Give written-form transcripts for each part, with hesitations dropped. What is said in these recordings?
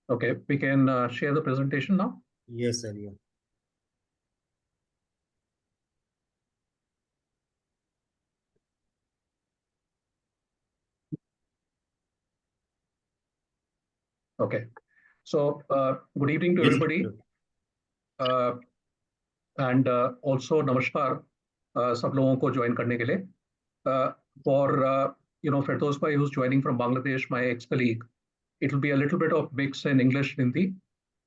Okay, we can share the presentation now. Yes, sir. Yeah. Okay, so good evening to Yes, everybody, sir. and also namaskar सब लोगों को join करने के लिए. Uh, for Firdaus bhai who's joining from Bangladesh, my ex-colleague, it will be a little bit of mix in English and Hindi.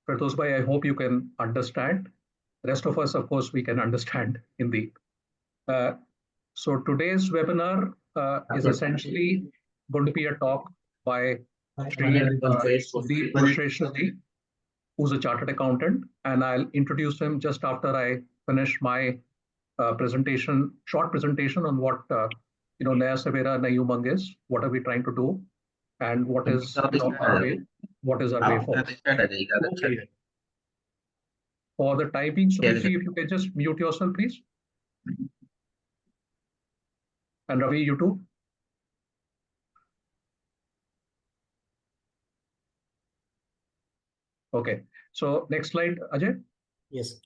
Firdaus bhai, I hope you can understand. Rest of us, of course, we can understand Hindi. Uh, so today's webinar is essentially going to be a talk by Shri Sudeep Kusheshwari, who's a chartered accountant, and I'll introduce him just after I finish my presentation, short presentation on what Naya Savera, Nayi Umang is, what are we trying to do, and what is our way forward. For the typing, Sumit ji, if you can just mute yourself, please, and Ravi, you too. Okay, so next slide, Ajay. Yes.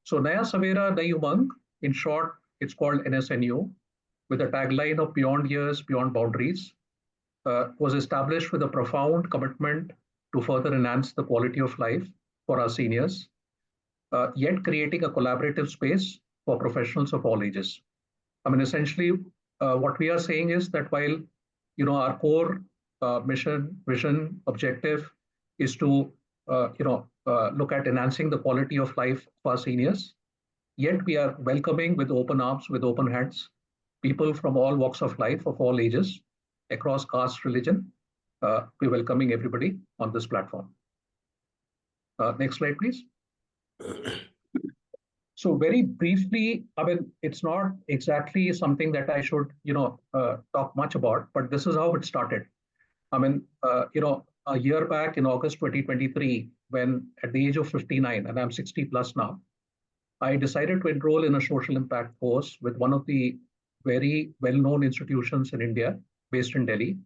So Naya Savera, Nayi Umang, in short, it's called NSNU, with a tagline of Beyond Years, Beyond Boundaries, was established with a profound commitment to further enhance the quality of life for our seniors, yet creating a collaborative space for professionals of all ages. I mean, essentially, what we are saying is that while our core mission, vision, objective is to look at enhancing the quality of life for our seniors, yet we are welcoming with open arms, with open hands, people from all walks of life, of all ages, across caste, religion. We're welcoming everybody on this platform. Next slide, please. So very briefly, I mean, it's not exactly something that I should, talk much about, but this is how it started. I mean, a year back in August 2023, when at the age of 59, and I'm 60 plus now, I decided to enroll in a social impact course with one of the very well-known institutions in India, based in Delhi.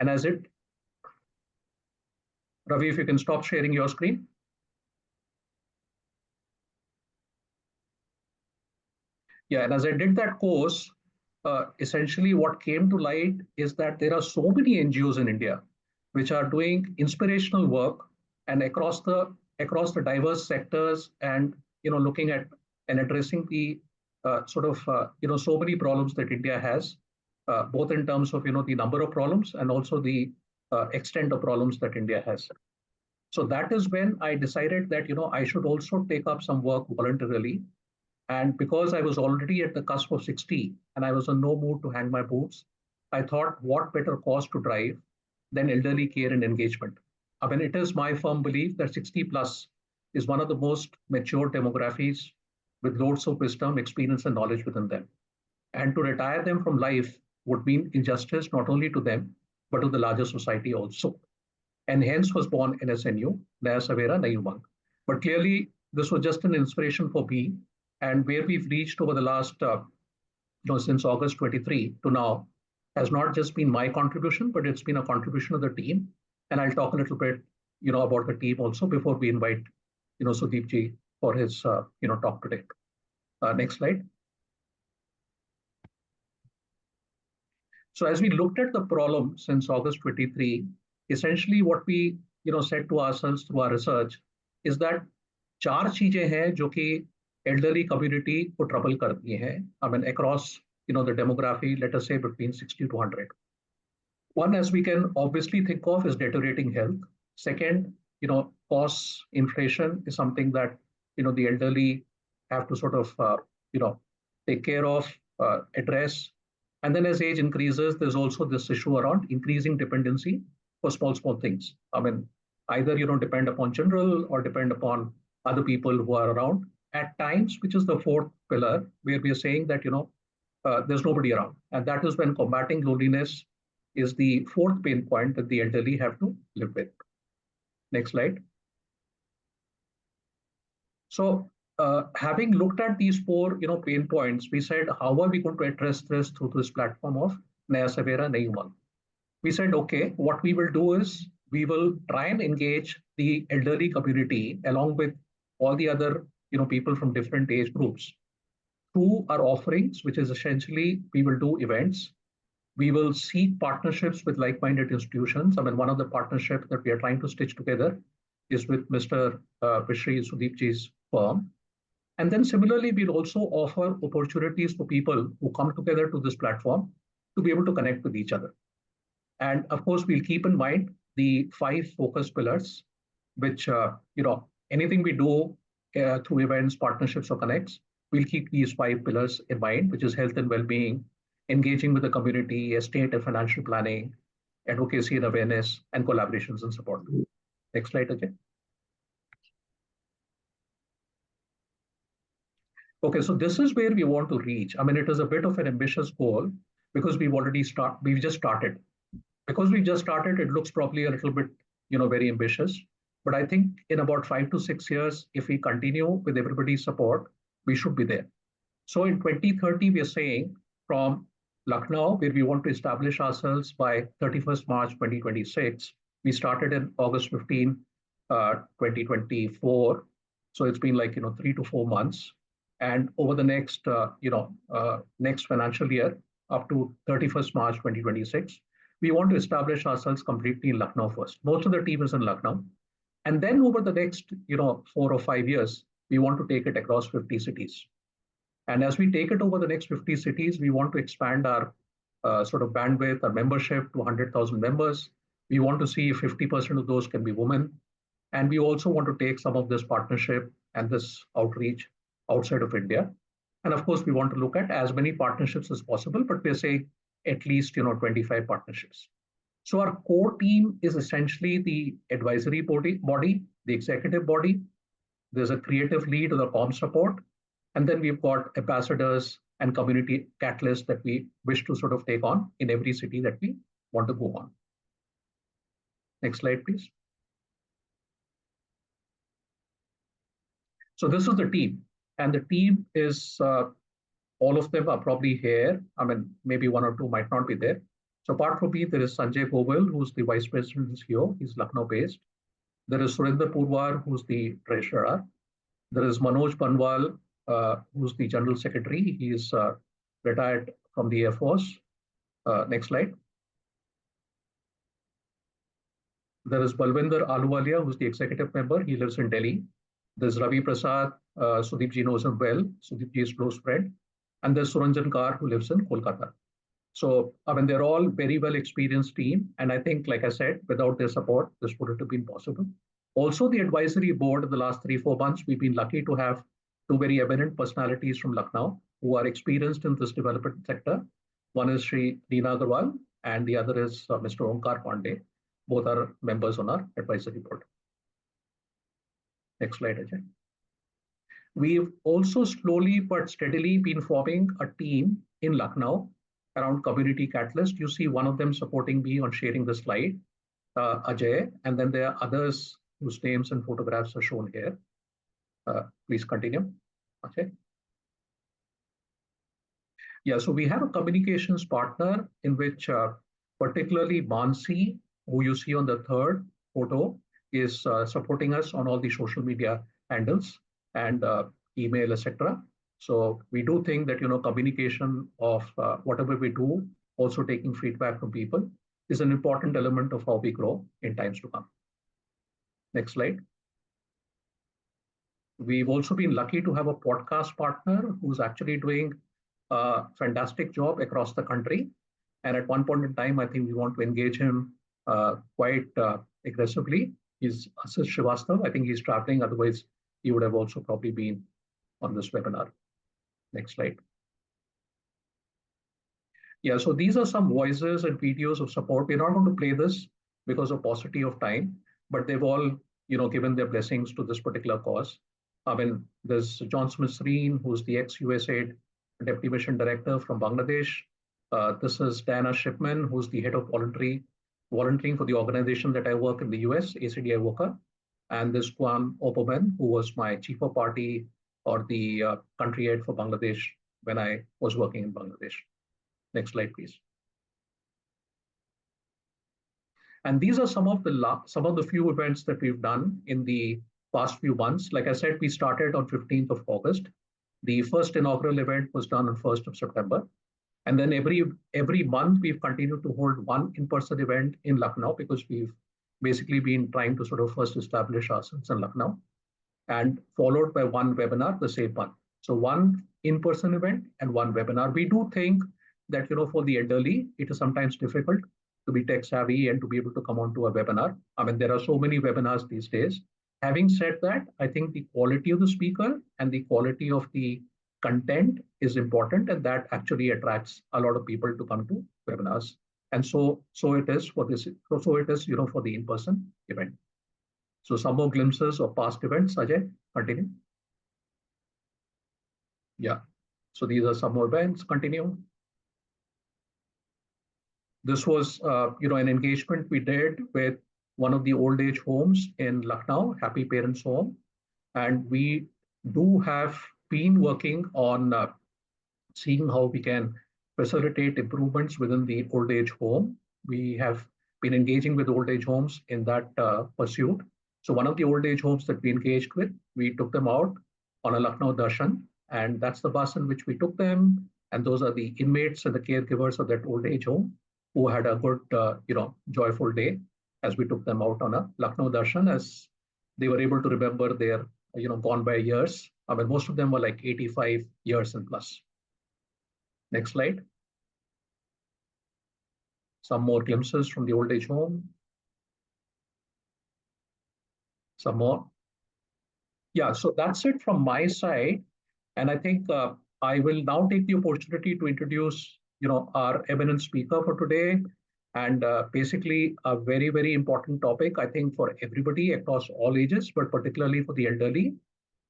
And as it, Ravi, if you can stop sharing your screen. Yeah, and as I did that course, essentially what came to light is that there are so many NGOs in India which are doing inspirational work and across the diverse sectors, and looking at and addressing the so many problems that India has, both in terms of the number of problems and also the extent of problems that India has. So that is when I decided that I should also take up some work voluntarily. And because I was already at the cusp of 60 and I was in no mood to hang my boots, I thought what better cause to drive than elderly care and engagement. I mean, it is my firm belief that 60 plus is one of the most mature demographies with loads of wisdom, experience, and knowledge within them. And to retire them from life would mean injustice not only to them, but to the larger society also. And hence was born NSNU, Naya Savera, Nayi Umang. But clearly, this was just an inspiration for me, and where we've reached over the last, since August 23 to now, has not just been my contribution, but it's been a contribution of the team. And I'll talk a little bit, about the team also before we invite, Sudeep ji for his, talk today. Next slide. So as we looked at the problem since August 23, essentially what we, said to ourselves through our research is that चार चीजें हैं जो कि elderly community को trouble करती हैं. I mean, across the demography, let us say between 60 to 100. One, as we can obviously think of, is deteriorating health. Second, cost inflation is something that the elderly have to sort of take care of, address. And then as age increases, there's also this issue around increasing dependency for small things. I mean, either depend upon general or depend upon other people who are around at times, which is the fourth pillar, where we are saying that there's nobody around, and that is when combating loneliness is the fourth pain point that the elderly have to live with. Next slide. So having looked at these four pain points, we said, how are we going to address this through this platform of Naya Savera, Nayi Umang? we said, okay, what we will do is we will try and engage the elderly community along with all the other people from different age groups through our offerings, which is essentially we will do events. We will seek partnerships with like-minded institutions. I mean, one of the partnerships that we are trying to stitch together is with Mr. Vishri Sudeepji's firm. And then similarly, we'll also offer opportunities for people who come together to this platform to be able to connect with each other. And of course, we'll keep in mind the 5 focus pillars, which, anything we do through events, partnerships, or connects, we'll keep these 5 pillars in mind, which is health and well-being, engaging with the community, estate and financial planning, advocacy and awareness, and collaborations and support. Next slide, Ajay. Okay, so this is where we want to reach. I mean, it is a bit of an ambitious goal because we've just started. Because we just started, it looks probably a little bit, very ambitious. But I think in about 5 to 6 years, if we continue with everybody's support, we should be there. So in 2030, we are saying from Lucknow, where we want to establish ourselves by 31st March 2026. We started in August 15, 2024. So it's been like 3 to 4 months. And over the next financial year, up to 31st March 2026, we want to establish ourselves completely in Lucknow first. Most of the team is in Lucknow. And then over the next 4 or 5 years, we want to take it across 50 cities. And as we take it over the next 50 cities, we want to expand our sort of bandwidth, our membership to 100,000 members. We want to see if 50% of those can be women. And we also want to take some of this partnership and this outreach outside of India. And of course, we want to look at as many partnerships as possible, but we're saying at least 25 partnerships. So our core team is essentially the advisory body, the executive body. There's a creative lead or the com support. And then we've got ambassadors and community catalysts that we wish to sort of take on in every city that we want to go on. Next slide, please. So this is the team. And the team is, all of them are probably here. I mean, maybe 1 or 2 might not be there. So apart from me, there is Sanjay Govil, who's the Vice President and CEO. He's Lucknow based. There is Surinder Purwar, who's the Treasurer. There is Manoj Banwal, who's the General Secretary. He is retired from the Air Force. Next slide. There is Balwinder Aluwalia, who's the executive member. He lives in Delhi. There's Ravi Prasad, Sudeepji knows him well. Sudeepji is close friend. And there's Suranjan Kar, who lives in Kolkata. So, I mean, they're all very well experienced team. And I think, like I said, without their support, this wouldn't have been possible. Also, the advisory board in the last 3 or 4 months, we've been lucky to have 2 very eminent personalities from Lucknow who are experienced in this development sector. One is Sri Reena Agarwal and the other is Mr. Omkar Pandey. Both are members on our advisory board. Next slide, Ajay. We've also slowly but steadily been forming a team in Lucknow around community catalyst. You see one of them supporting me on sharing the slide, Ajay, and then there are others whose names and photographs are shown here. Please continue, Ajay. Yeah, so we have a communications partner in which particularly Mansi, who you see on the third photo, is supporting us on all the social media handles and email, etc. So we do think that communication of whatever we do, also taking feedback from people, is an important element of how we grow in times to come. Next slide. We've also been lucky to have a podcast partner who's actually doing a fantastic job across the country. And at one point in time, I think we want to engage him quite aggressively. He's Ashish Srivastav. I think he's traveling. Otherwise, he would have also probably been on this webinar. Next slide. Yeah, so these are some voices and videos of support. We're not going to play this because of paucity of time, but they've all, given their blessings to this particular cause. I mean, there's John Smith-Serene, who's the ex-USAID Deputy Mission Director from Bangladesh. This is Diana Shipman, who's the head of volunteering for the organization that I work in the US, ACDI WOCA. And there's Kwan Opoben, who was my chief of party or the country head for Bangladesh when I was working in Bangladesh. Next slide, please. And these are some of the few events that we've done in the past few months. Like I said, we started on 15th of August. The first inaugural event was done on 1st of September. And then every month we've continued to hold one in-person event in Lucknow, because we've basically been trying to sort of first establish ourselves in Lucknow, and followed by one webinar the same month. So one in-person event and one webinar. We do think that, for the elderly, it is sometimes difficult to be tech savvy and to be able to come onto a webinar. I mean, there are so many webinars these days. Having said that, I think the quality of the speaker and the quality of the content is important, and that actually attracts a lot of people to come to webinars. And so it is for this. So it is, for the in-person event. So some more glimpses of past events. Ajay, continue. Yeah. So these are some more events. Continue. This was, an engagement we did with one of the old age homes in Lucknow, Happy Parents Home. And we do have been working on seeing how we can facilitate improvements within the old age home. We have been engaging with old age homes in that pursuit. So one of the old age homes that we engaged with, we took them out on a Lucknow Darshan, and that's the bus in which we took them. And those are the inmates and the caregivers of that old age home who had a good, joyful day as we took them out on a Lucknow Darshan, as they were able to remember their, gone by years. I mean, most of them were like 85 years and plus. Next slide. Some more glimpses from the old age home. Some more. Yeah, so that's it from my side. And I think I will now take the opportunity to introduce, our eminent speaker for today. And basically a very, very important topic, I think, for everybody across all ages, but particularly for the elderly,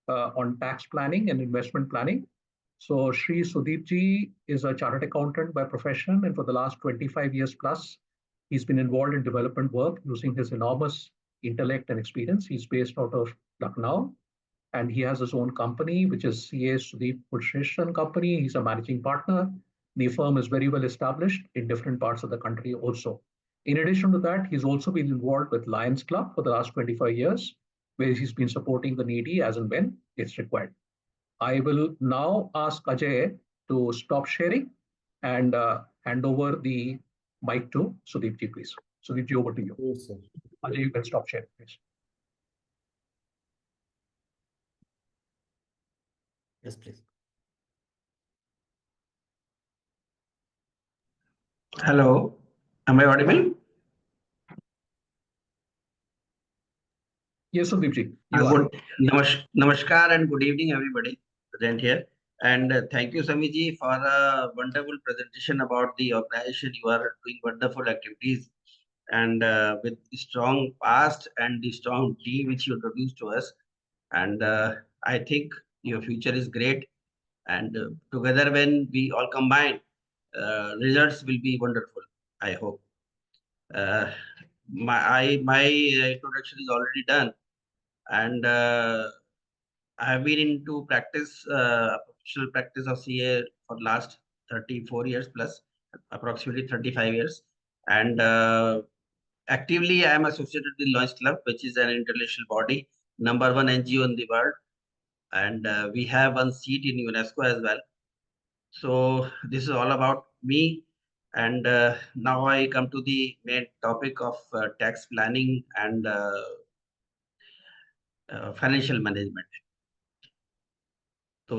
on tax planning and investment planning. So Sri Sudeep Ji is a chartered accountant by profession, and for the last 25 years plus, he's been involved in development work using his enormous intellect and experience. He's based out of Lucknow, and he has his own company, which is CA Sudeep Pulshreshan Company. He's a managing partner. The firm is very well established in different parts of the country also. In addition to that, he's also been involved with Lions Club for the last 25 years, where he's been supporting the needy as and when it's required. I will now ask Ajay to stop sharing and hand over the mic to Sudeep Ji, please. Sudeep Ji, over to you. Yes, sir. Ajay, you can stop sharing, please. Yes, please. Hello, am I audible? Yes, Sudeep Ji. Namaskar and good evening, everybody present here. And thank you, Samiji, for a wonderful presentation about the organization. You are doing wonderful activities, and with strong past and the strong team which you introduced to us. And I think your future is great. And together, when we all combine, results will be wonderful, I hope. My introduction is already done, and I have been into practice, professional practice of CA for last 34 years plus, approximately 35 years. And actively, I am associated with Lions Club, which is an international body, #1 NGO in the world. And we have one seat in UNESCO as well. So this is all about me. And now I come to the main topic of tax planning and financial management. तो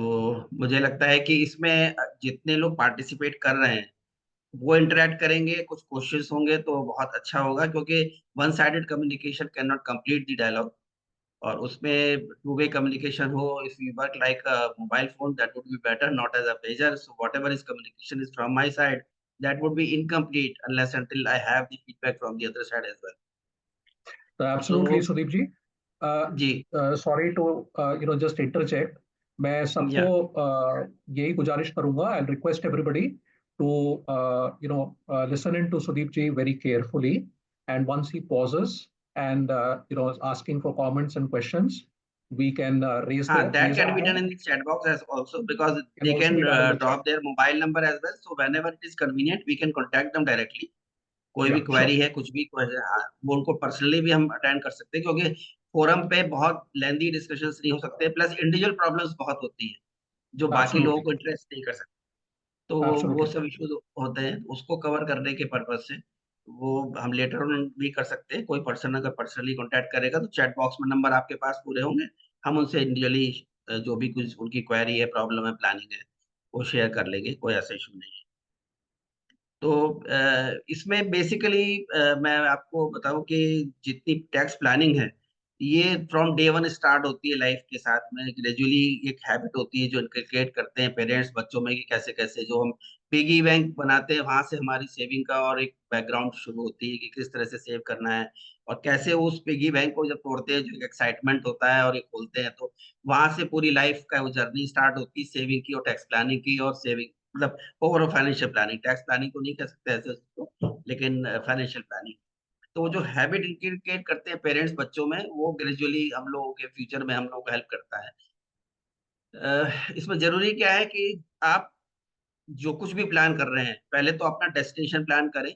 मुझे लगता है कि इसमें जितने लोग participate कर रहे हैं वो इंटरेक्ट करेंगे, कुछ क्वेश्चंस होंगे तो बहुत अच्छा होगा, क्योंकि one sided communication can not complete the dialogue, और उसमें टू वे कम्युनिकेशन हो। If you work like a mobile phone, that would be better, not as a pager. So whatever is communication is from my side, that would be incomplete unless until I have the feedback from the other side as well. Absolutely, so, Sudeep Ji. Ji sorry to just interject. मैं सबको यही गुजारिश करूंगा, I'll request everybody to listen into Sudeep Ji very carefully, and once he pauses and asking for comments and questions, we can raise that can be done in the chat box as also, because they can drop their mobile number as well. So whenever it is convenient, we can contact them directly. कोई भी Yeah, query sure. है, कुछ भी हाँ, वो उनको personally भी हम अटेंड कर सकते हैं, क्योंकि फोरम पे बहुत लेंदी डिस्कशंस नहीं हो सकते, प्लस इंडिविजुअल प्रॉब्लम्स बहुत होती हैं जो बाकी लोगों Absolutely. को इंटरेस्ट नहीं कर सकते। तो वो Absolutely. सब इश्यूज होते हैं, उसको कवर करने के पर्पज से वो हम लेटर ऑन भी कर सकते हैं। कोई पर्सन अगर पर्सनली कांटेक्ट करेगा तो चैट बॉक्स में नंबर आपके पास पूरे होंगे, हम उनसे इंडिविजुअली जो भी कुछ उनकी क्वेरी है, प्रॉब्लम है, प्लानिंग है, वो शेयर कर लेंगे, कोई ऐसा इशू नहीं है। तो इसमें बेसिकली मैं आपको बताऊं कि जितनी टैक्स प्लानिंग है, ये फ्रॉम डे वन स्टार्ट होती है लाइफ के साथ में। ग्रेजुअली एक हैबिट होती है जो इनकलकेट करते हैं पेरेंट्स बच्चों में, कि कैसे कैसे जो हम पिगी बैंक बनाते हैं वहां से हमारी सेविंग का और एक बैकग्राउंड शुरू होती है कि किस तरह से सेव करना है, और कैसे उस पिगी बैंक को जब तोड़ते हैं, जो एक एक्साइटमेंट होता है और ये खोलते हैं, तो वहां से पूरी लाइफ का वो जर्नी स्टार्ट होती है सेविंग की और टैक्स प्लानिंग की। और सेविंग मतलब overall financial planning, tax planning तो नहीं कह सकते ऐसे उसको, लेकिन फाइनेंशियल प्लानिंग। तो वो जो हैबिट इंकिलकेट करते हैं पेरेंट्स बच्चों में, वो ग्रेजुअली हम लोगों के फ्यूचर में हम लोगों को हेल्प करता है। इसमें जरूरी क्या है कि आप जो कुछ भी प्लान कर रहे हैं, पहले तो अपना डेस्टिनेशन प्लान करें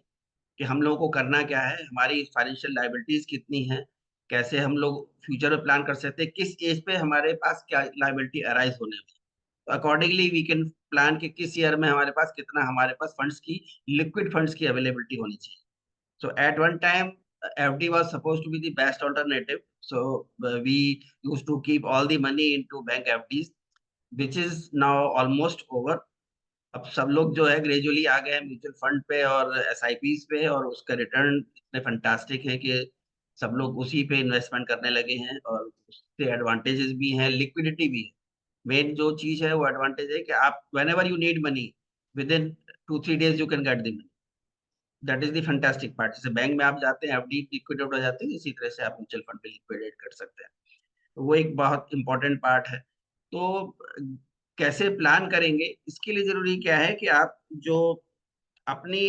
कि हम लोगों को करना क्या है, हमारी फाइनेंशियल लाइबिलिटीज कितनी है, कैसे हम लोग फ्यूचर में प्लान कर सकते हैं, किस एज पे हमारे पास क्या लाइबिलिटी अराइज होने में। तो अकॉर्डिंगली वी कैन प्लान कि किस ईयर में हमारे पास कितना हमारे पास फंड्स की, लिक्विड फंड्स की अवेलेबिलिटी होनी चाहिए। So at one time, FD was supposed to be the best alternative. So we used to keep all the money into bank FDs, which is now almost over. अब सब लोग जो है gradually आ गए हैं म्यूचुअल फंड पे और SIPs पे, और उसका रिटर्न इतने फंटास्टिक है कि सब लोग उसी पे इन्वेस्टमेंट करने लगे हैं, और उससे एडवांटेजेस भी हैं, लिक्विडिटी भी है। मेन जो चीज है वो एडवांटेज है कि आप when ever you need money, with in 2-3 days you can get the money. That is the fantastic part. जैसे बैंक में आप जाते हैं, एफडी लिक्विडेट हो जाती है, इसी तरह से आप म्यूचुअल फंड में लिक्विडेट कर सकते हैं। तो वो एक बहुत इंपॉर्टेंट पार्ट है। तो कैसे प्लान करेंगे, इसके लिए जरूरी क्या है कि आप जो अपनी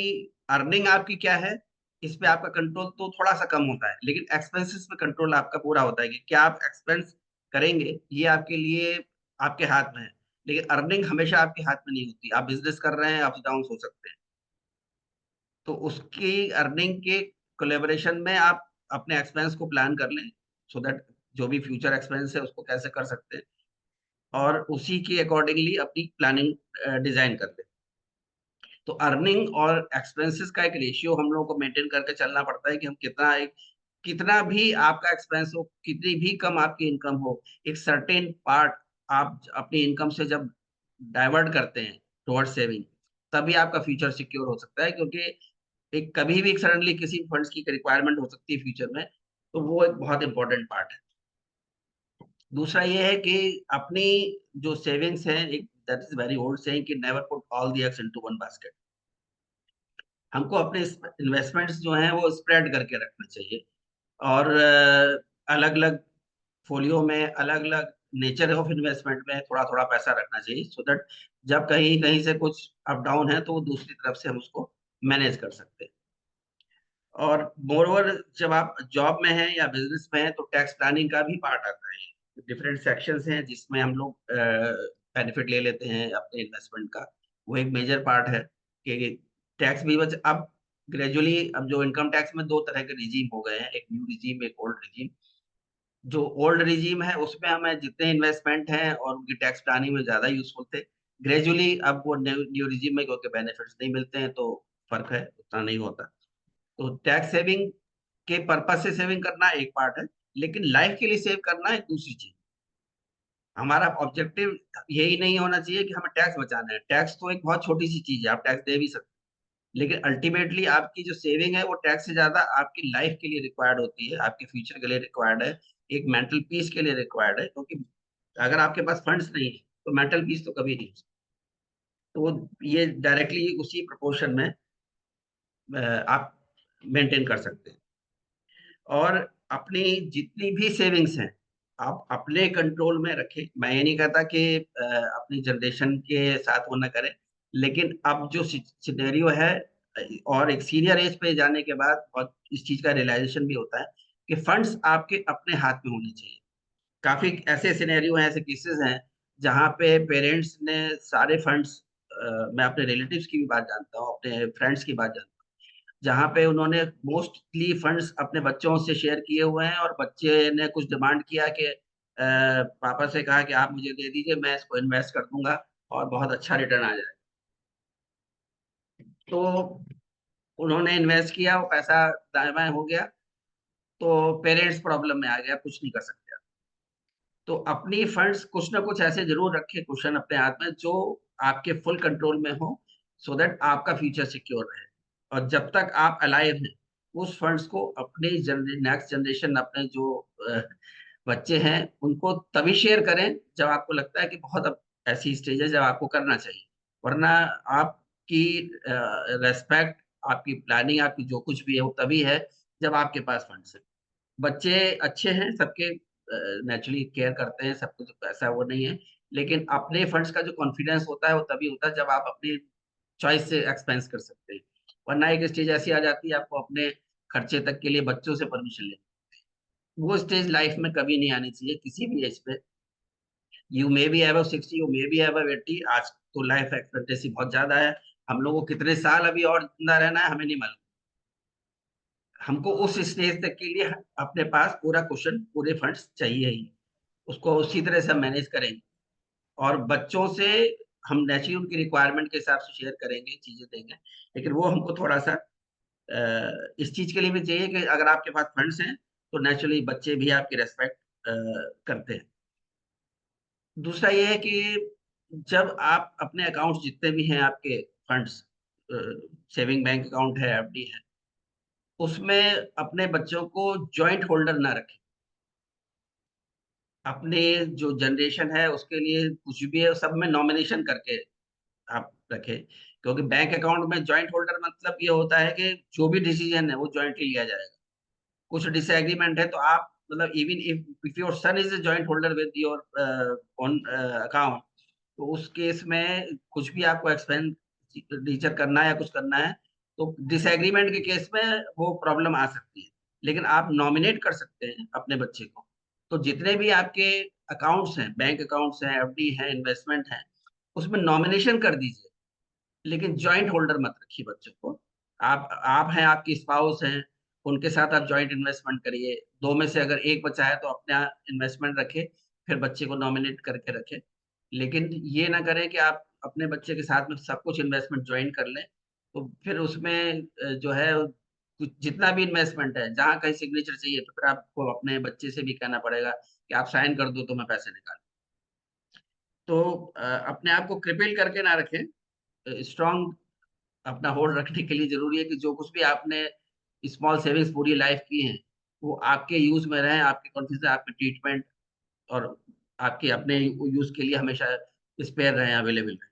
अर्निंग आपकी क्या है, इस पे आपका कंट्रोल तो थोड़ा सा कम होता है, लेकिन एक्सपेंसेस पे कंट्रोल आपका पूरा होता है कि क्या आप एक्सपेंस करेंगे, ये आपके लिए आपके हाथ में है। लेकिन अर्निंग हमेशा आपके हाथ में नहीं होती, आप बिजनेस कर रहे हैं, अप्स डाउन हो सकते हैं। तो उसकी अर्निंग के कोलेबोरेशन में आप अपने एक्सपेंस को प्लान कर लें, सो दैट जो भी फ्यूचर एक्सपेंस है उसको कैसे कर सकते हैं, और उसी के अकॉर्डिंगली अपनी प्लानिंग डिजाइन कर लें। तो अर्निंग और एक्सपेंसेस का एक रेशियो हम लोगों को मेंटेन करके चलना पड़ता है कि हम कितना भी आपका एक्सपेंस हो, कितनी भी कम आपकी इनकम हो, एक सर्टेन पार्ट आप अपनी इनकम से जब डाइवर्ट करते हैं टुवर्ड सेविंग, तभी आपका फ्यूचर सिक्योर हो सकता है। क्योंकि एक कभी भी सडनली किसी फंड्स की रिक्वायरमेंट हो सकती है फ्यूचर में, तो वो एक बहुत इंपॉर्टेंट पार्ट है। दूसरा ये है कि अपनी जो सेविंग्स है, एक that is very old saying कि never put all the eggs into one basket. हमको अपने इन्वेस्टमेंट्स जो हैं वो स्प्रेड करके रखना चाहिए, और अलग अलग फोलियो में अलग अलग नेचर ऑफ इन्वेस्टमेंट में थोड़ा थोड़ा पैसा रखना चाहिए, सो दैट जब कहीं कहीं से कुछ अप डाउन है तो वो दूसरी तरफ से हम उसको मैनेज कर सकते हैं। और मोरओवर जब आप जॉब में हैं या बिजनेस में हैं तो टैक्स प्लानिंग का भी पार्ट आता है। डिफरेंट सेक्शंस हैं जिसमें हम लोग बेनिफिट ले लेते हैं अपने इन्वेस्टमेंट का। वो एक मेजर पार्ट है कि टैक्स भी बच अब ग्रेजुअली, अब जो इनकम टैक्स में दो तरह के रिजीम हो गए हैं, एक न्यू रिजीम, एक ओल्ड रिजीम। जो ओल्ड रिजीम है उसमें हमें जितने इन्वेस्टमेंट हैं और उनकी टैक्स प्लानिंग में ज्यादा यूजफुल थे। ग्रेजुअली अब वो न्यू रिजीम में क्योंकि बेनिफिट्स नहीं मिलते हैं, तो फर्क है, उतना नहीं होता। तो टैक्स सेविंग के पर्पज से सेविंग करना एक पार्ट है, लेकिन लाइफ के लिए सेव करना एक दूसरी चीज। हमारा ऑब्जेक्टिव यही नहीं होना चाहिए कि हमें टैक्स बचाना है। टैक्स तो एक बहुत छोटी सी चीज है, आप टैक्स दे भी सकते हैं, लेकिन अल्टीमेटली आपकी जो सेविंग है वो टैक्स से ज्यादा आपकी लाइफ के लिए रिक्वायर्ड होती है, आपके फ्यूचर के लिए रिक्वायर्ड है, एक मेंटल पीस के लिए रिक्वायर्ड है। क्योंकि अगर आपके पास फंड्स नहीं है तो मेंटल पीस तो कभी नहीं हो सकता। तो ये डायरेक्टली उसी प्रोपोर्शन में आप मेंटेन कर सकते हैं। और अपनी जितनी भी सेविंग्स हैं आप अपने कंट्रोल में रखें। मैं ये नहीं कहता कि अपनी जनरेशन के साथ वो ना करें, लेकिन अब जो सिनेरियो है, और एक सीनियर एज पे जाने के बाद और इस चीज का रियलाइजेशन भी होता है कि फंड्स आपके अपने हाथ में होने चाहिए। काफी ऐसे सिनेरियो हैं, ऐसे केसेस हैं जहाँ पे पेरेंट्स ने सारे फंड्स, मैं अपने रिलेटिव्स की भी बात जानता हूँ, अपने फ्रेंड्स की बात जानता हूँ, जहाँ पे उन्होंने मोस्टली फंड्स अपने बच्चों से शेयर किए हुए हैं, और बच्चे ने कुछ डिमांड किया कि पापा से कहा कि आप मुझे दे दीजिए, मैं इसको इन्वेस्ट कर दूंगा और बहुत अच्छा रिटर्न आ जाए। तो उन्होंने इन्वेस्ट किया, वो पैसा दाएं बाएं हो गया, तो पेरेंट्स प्रॉब्लम में आ गया, कुछ नहीं कर सकते। तो अपनी फंड्स कुछ ना कुछ ऐसे जरूर रखे कुशन अपने हाथ में, जो आपके फुल कंट्रोल में हो, सो दैट आपका फ्यूचर सिक्योर रहे। और जब तक आप अलाइव हैं, उस फंड्स को अपने नेक्स्ट जनरेशन, अपने जो बच्चे हैं, उनको तभी शेयर करें जब आपको लगता है कि बहुत अब ऐसी स्टेज है जब आपको करना चाहिए। वरना आपकी रेस्पेक्ट, आपकी प्लानिंग, आपकी जो कुछ भी है, वो तभी है जब आपके पास फंड्स है। बच्चे अच्छे हैं, सबके नेचुरली केयर करते हैं, सब कुछ ऐसा वो नहीं है, लेकिन अपने फंड्स का जो कॉन्फिडेंस होता है वो तभी होता है जब आप अपनी चॉइस से एक्सपेंस कर सकते हैं। वरना एक स्टेज ऐसी आ जाती है, आपको अपने खर्चे तक के लिए बच्चों से परमिशन लेनी। वो स्टेज लाइफ में कभी नहीं आनी चाहिए किसी भी एज पे। You may be above 60, you may be above 80। आज तो लाइफ एक्सपेक्टेंसी बहुत ज्यादा है, हम लोगों को कितने साल अभी और जिंदा रहना है हमें नहीं मालूम। हमको उस स्टेज तक के लिए अपने पास पूरा कुशन, पूरे फंड्स चाहिए ही, उसको उसी तरह से हम मैनेज करेंगे। और बच्चों से हम नेचुरली उनकी रिक्वायरमेंट के हिसाब से शेयर करेंगे, चीजें देंगे, लेकिन वो हमको थोड़ा सा इस चीज के लिए भी चाहिए कि अगर आपके पास फंड्स हैं तो नेचुरली बच्चे भी आपकी रेस्पेक्ट करते हैं। दूसरा ये है कि जब आप अपने अकाउंट जितने भी हैं आपके फंड्स, सेविंग बैंक अकाउंट है, एफडी है, उसमें अपने बच्चों को जॉइंट होल्डर ना रखें। अपने जो जनरेशन है उसके लिए कुछ भी है सब में नॉमिनेशन करके आप रखें, क्योंकि बैंक अकाउंट में जॉइंट होल्डर मतलब ये होता है कि जो भी डिसीजन है वो जॉइंटली लिया जाएगा। कुछ डिसएग्रीमेंट है तो आप, मतलब even if your son is a joint holder with your own account, तो उस केस में कुछ भी आपको एक्सपेंडिचर करना है या कुछ करना है, तो डिसएग्रीमेंट के केस में वो प्रॉब्लम आ सकती है। लेकिन आप नॉमिनेट कर सकते हैं अपने बच्चे को। तो जितने भी आपके अकाउंट्स हैं, बैंक अकाउंट्स हैं, एफडी हैं, इन्वेस्टमेंट हैं, उसमें नॉमिनेशन कर दीजिए, लेकिन जॉइंट होल्डर मत रखिए बच्चों को। आप हैं, आपकी स्पाउस हैं, उनके साथ आप जॉइंट इन्वेस्टमेंट करिए। दो में से अगर एक बचा है तो अपना इन्वेस्टमेंट रखे, फिर बच्चे को नॉमिनेट करके रखे। लेकिन ये ना करें कि आप अपने बच्चे के साथ में सब कुछ इन्वेस्टमेंट ज्वाइन कर लें, तो फिर उसमें जो है कुछ जितना भी इन्वेस्टमेंट है, जहाँ कहीं सिग्नेचर चाहिए तो फिर आपको अपने बच्चे से भी कहना पड़ेगा कि आप साइन कर दो तो मैं पैसे निकाल। तो अपने आप को क्रिपिल करके ना रखें, स्ट्रांग अपना होल्ड रखने के लिए जरूरी है कि जो कुछ भी आपने स्मॉल सेविंग्स पूरी लाइफ की हैं, वो आपके यूज में रहें, आपके कॉन्फिडेंस, आपके ट्रीटमेंट और आपके अपने यूज के लिए हमेशा स्पेयर रहें, अवेलेबल रहें।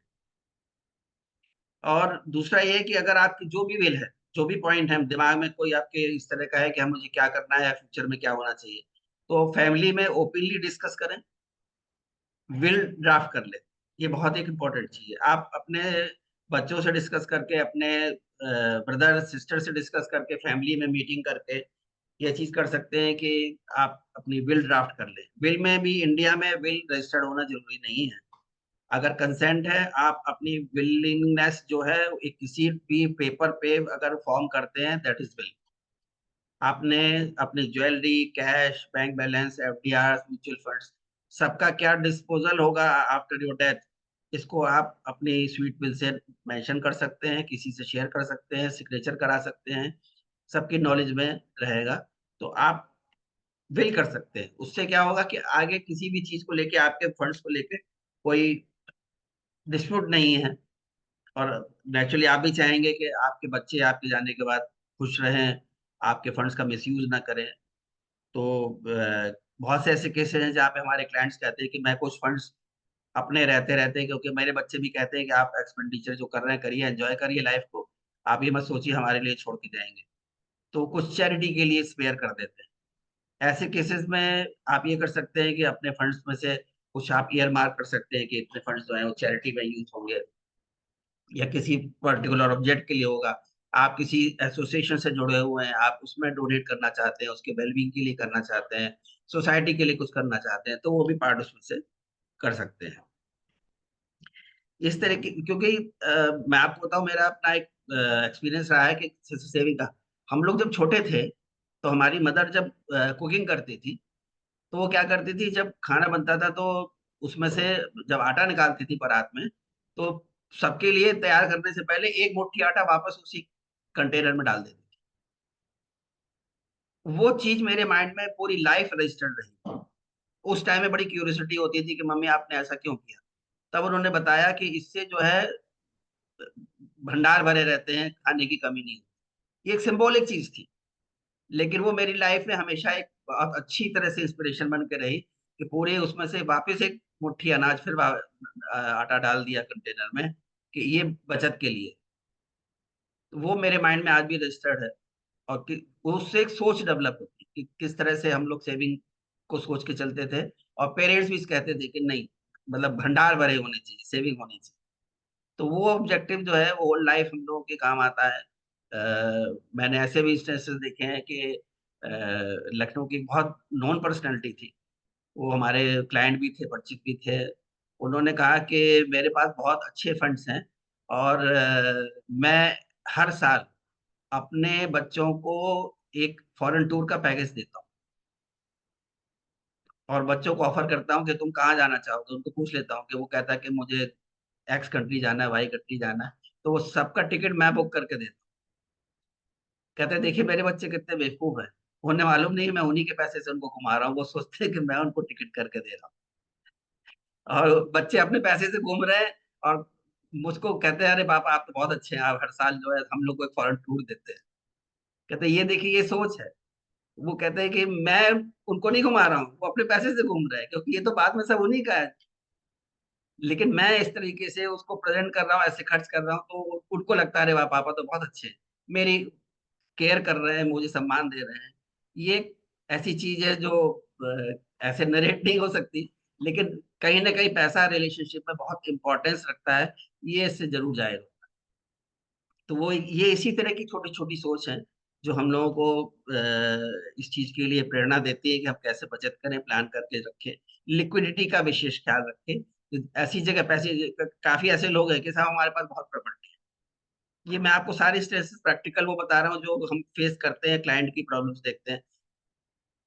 और दूसरा ये है कि अगर आपकी जो भी विल है, जो भी पॉइंट है दिमाग में कोई आपके इस तरह का है कि हम मुझे क्या करना है या फ्यूचर में क्या होना चाहिए, तो फैमिली में ओपनली डिस्कस करें, विल ड्राफ्ट कर ले। ये बहुत एक इम्पोर्टेंट चीज है। आप अपने बच्चों से डिस्कस करके, अपने ब्रदर सिस्टर से डिस्कस करके, फैमिली में मीटिंग करके ये चीज कर सकते हैं कि आप अपनी विल ड्राफ्ट कर ले। विल में भी इंडिया में विल रजिस्टर्ड होना जरूरी नहीं है। अगर कंसेंट है, आप अपनी विलिंगनेस जो है एक किसी भी पेपर पे अगर फॉर्म करते हैं, दैट इज विल। आपने अपने jewellery, cash, bank balance, FDR, mutual funds, सबका क्या डिस्पोजल होगा आफ्टर योर डेथ, इसको आप अपनी स्वीट बिल से मेंशन कर सकते हैं, किसी से शेयर कर सकते हैं, सिग्नेचर करा सकते हैं, सबकी नॉलेज में रहेगा। तो आप विल कर सकते हैं। उससे क्या होगा कि आगे किसी भी चीज को लेके, आपके फंड्स को लेके कोई डिस्प्यूट नहीं है। और नेचुरली आप भी चाहेंगे कि आपके बच्चे आपके जाने के बाद खुश रहें, आपके फंड्स का मिसयूज ना करें। तो बहुत से ऐसे केसेस हैं जहाँ पे हमारे क्लाइंट्स कहते हैं कि मैं कुछ फंड्स अपने रहते रहते हैं, क्योंकि मेरे बच्चे भी कहते हैं कि आप एक्सपेंडिचर जो कर रहे हैं करिए, एंजॉय करिए लाइफ को, आप ये मत सोचिए हमारे लिए छोड़ के जाएंगे। तो कुछ चैरिटी के लिए स्पेयर कर देते हैं। ऐसे केसेस में आप ये कर सकते हैं कि अपने फंड्स में से कुछ आप ईयर मार्क कर सकते हैं कि इतने फंड्स जो है वो चैरिटी में यूज होंगे या किसी पर्टिकुलर ऑब्जेक्ट के लिए होगा। आप किसी एसोसिएशन से जुड़े हुए हैं, आप उसमें डोनेट करना चाहते हैं, उसके वेलबींग के लिए करना चाहते हैं, सोसाइटी के लिए कुछ करना चाहते हैं, तो वो भी पार्ट उसमें से कर सकते हैं। इस तरह की, क्योंकि मैं आपको बताऊं, मेरा अपना एक एक्सपीरियंस रहा है कि सेविंग का। हम लोग जब छोटे थे तो हमारी मदर जब कुकिंग करती थी तो वो क्या करती थी, जब खाना बनता था तो उसमें से जब आटा निकालती थी परात में, तो सबके लिए तैयार करने से पहले एक मुट्ठी आटा वापस उसी कंटेनर में डाल देती थी। वो चीज मेरे माइंड में पूरी लाइफ रजिस्टर्ड रही। उस टाइम में बड़ी क्यूरियोसिटी होती थी कि मम्मी आपने ऐसा क्यों किया। तब उन्होंने बताया कि इससे जो है भंडार भरे रहते हैं, खाने की कमी नहीं होती। ये एक सिंबॉलिक चीज थी, लेकिन वो मेरी लाइफ में हमेशा एक बहुत अच्छी तरह से इंस्पिरेशन बन के रही कि पूरे उसमें से वापस एक मुट्ठी अनाज फिर आटा डाल दिया कंटेनर में कि ये बचत के लिए। तो वो मेरे माइंड में आज भी रजिस्टर्ड है। और उससे एक सोच डेवलप होती है कि किस तरह से हम लोग सेविंग को सोच के चलते थे। और पेरेंट्स भी कहते थे कि नहीं, मतलब भंडार भरे होने चाहिए, सेविंग होनी चाहिए। तो वो ऑब्जेक्टिव जो है वो लाइफ हम लोगों के काम आता है। मैंने ऐसे भी इंस्टेंसेस देखे हैं कि लखनऊ की बहुत नॉन पर्सनैलिटी थी, वो हमारे क्लाइंट भी थे, परिचित भी थे। उन्होंने कहा कि मेरे पास बहुत अच्छे फंड्स हैं और मैं हर साल अपने बच्चों को एक फॉरेन टूर का पैकेज देता हूँ और बच्चों को ऑफर करता हूँ कि तुम कहाँ जाना चाहोगे। उनको पूछ लेता हूँ कि वो कहता है कि मुझे एक्स कंट्री जाना है, वाई कंट्री जाना है, तो वो सबका टिकट मैं बुक करके देता हूँ। कहते हैं देखिए मेरे बच्चे कितने बेवकूफ हैं, उन्हें मालूम नहीं मैं उन्हीं के पैसे से उनको घुमा रहा हूँ, वो सोचते हैं कि मैं उनको टिकट करके दे रहा हूँ। और बच्चे अपने पैसे से घूम रहे हैं और मुझको कहते हैं अरे पापा आप तो बहुत अच्छे हैं, आप हर साल जो है हम लोग को एक फॉरेन टूर देते हैं। कहते हैं ये देखिए ये सोच है। वो कहते हैं कि मैं उनको नहीं घुमा रहा हूँ, वो अपने पैसे से घूम रहे हैं, क्योंकि ये तो बाद में सब उन्हीं का है। लेकिन मैं इस तरीके से उसको प्रेजेंट कर रहा हूँ, ऐसे खर्च कर रहा हूँ, तो उनको लगता है अरे वाह पापा तो बहुत अच्छे हैं, मेरी केयर कर रहे हैं, मुझे सम्मान दे रहे हैं। ये एक ऐसी चीज है जो ऐसे नरेट नहीं हो सकती, लेकिन कहीं ना कहीं पैसा रिलेशनशिप में बहुत इंपॉर्टेंस रखता है, ये इससे जरूर जाएगा। तो वो ये इसी तरह की छोटी छोटी सोच है जो हम लोगों को इस चीज के लिए प्रेरणा देती है कि हम कैसे बचत करें, प्लान करके रखें, लिक्विडिटी का विशेष ख्याल रखें। तो ऐसी जगह पैसे, काफी ऐसे लोग हैं कि साहब हमारे पास बहुत प्रॉपर्टी है। ये मैं आपको सारी स्ट्रेसेस प्रैक्टिकल वो बता रहा हूँ जो हम फेस करते हैं, क्लाइंट की प्रॉब्लम्स देखते हैं।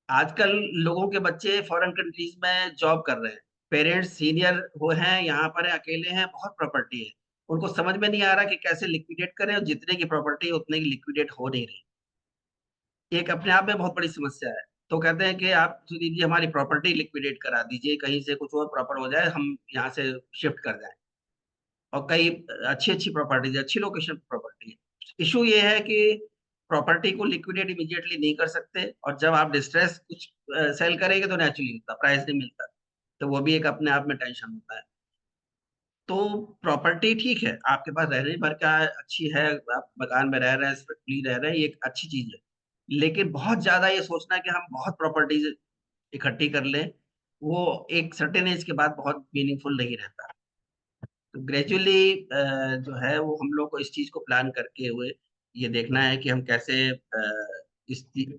आजकल लोगों के बच्चे फॉरेन कंट्रीज में जॉब कर रहे हैं, पेरेंट्स सीनियर वो हैं, यहाँ पर है, अकेले हैं, बहुत प्रॉपर्टी है। उनको समझ में नहीं आ रहा कि कैसे लिक्विडेट करें, और जितने की प्रॉपर्टी है उतने की लिक्विडेट हो नहीं रही। एक अपने आप में बहुत बड़ी समस्या है। तो कहते हैं कि आप सुदीप जी हमारी प्रॉपर्टी लिक्विडेट करा दीजिए, कहीं से कुछ और प्रॉपर हो जाए, हम यहाँ से शिफ्ट कर जाएं। और कई अच्छी अच्छी प्रॉपर्टीज, अच्छी लोकेशन प्रॉपर्टी है। इशू ये है कि प्रॉपर्टी को लिक्विडेट इमीडिएटली नहीं कर सकते, और जब आप डिस्ट्रेस कुछ सेल करेंगे तो नेचुरली होता, प्राइस नहीं मिलता, तो वो भी एक अपने आप में टेंशन होता है। तो प्रॉपर्टी ठीक है, आपके पास रहने भर का अच्छी है, आप मकान में रह रहे हैं, सेफ्ली रह रहे हैं, ये एक अच्छी चीज है। लेकिन बहुत ज्यादा ये सोचना कि हम बहुत प्रॉपर्टीज इकट्ठी कर लें, वो एक सर्टेन एज के बाद बहुत मीनिंगफुल नहीं रहता। तो ग्रेजुअली जो है वो हम लोग को इस चीज को प्लान करके हुए ये देखना है कि हम कैसे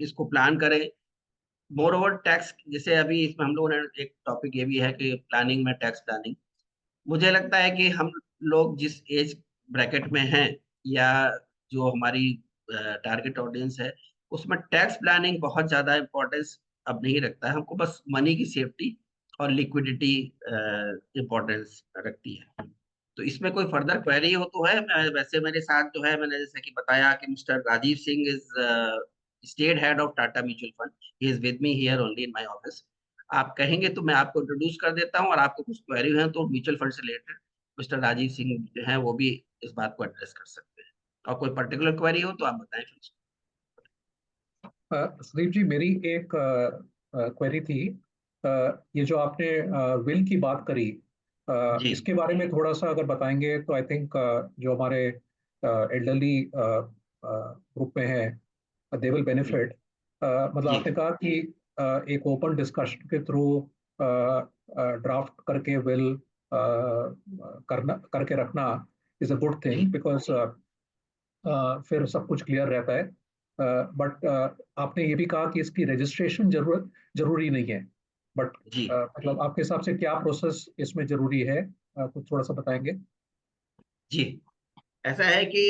इसको प्लान करें। मोर ओवर टैक्स, जैसे अभी इसमें हम लोगों ने एक टॉपिक ये भी है कि प्लानिंग में टैक्स प्लानिंग, मुझे लगता है कि हम लोग जिस एज ब्रैकेट में हैं, या जो हमारी टारगेट ऑडियंस है, उसमें टैक्स प्लानिंग बहुत ज्यादा इम्पोर्टेंस अब नहीं रखता है। हमको बस मनी की सेफ्टी और लिक्विडिटी इम्पोर्टेंस रखती है। तो इसमें कोई फर्दर क्वेरी हो तो है। वैसे मेरे साथ जो है, मैंने जैसे कि बताया कि mister Rajiv Singh is state head of Tata mutual fund, he is with me here only in my office. आप कहेंगे तो मैं आपको इंट्रोड्यूस कर देता हूँ, और आपको कुछ क्वेरी है तो म्यूचुअल फंड से रिलेटेड मिस्टर राजीव सिंह जो है वो भी इस बात को एड्रेस कर सकते हैं। और कोई पर्टिकुलर क्वेरी हो तो आप बताएं फिर उसको। सुदीप जी, मेरी एक क्वेरी थी। ये जो आपने विल की बात करी, जी इसके बारे में थोड़ा सा अगर बताएंगे तो आई थिंक जो हमारे एल्डरली ग्रुप में है दे विल जी बेनिफिट। मतलब जी आपने कहा कि एक ओपन डिस्कशन के थ्रू ड्राफ्ट करके विल करना करके रखना इज अ गुड जी थिंग, बिकॉज फिर सब कुछ क्लियर रहता है। बट आपने ये भी कहा कि इसकी रजिस्ट्रेशन जरूरी नहीं है। बट जी मतलब आपके हिसाब से क्या प्रोसेस इसमें जरूरी है, कुछ थोड़ा सा बताएंगे? जी ऐसा है कि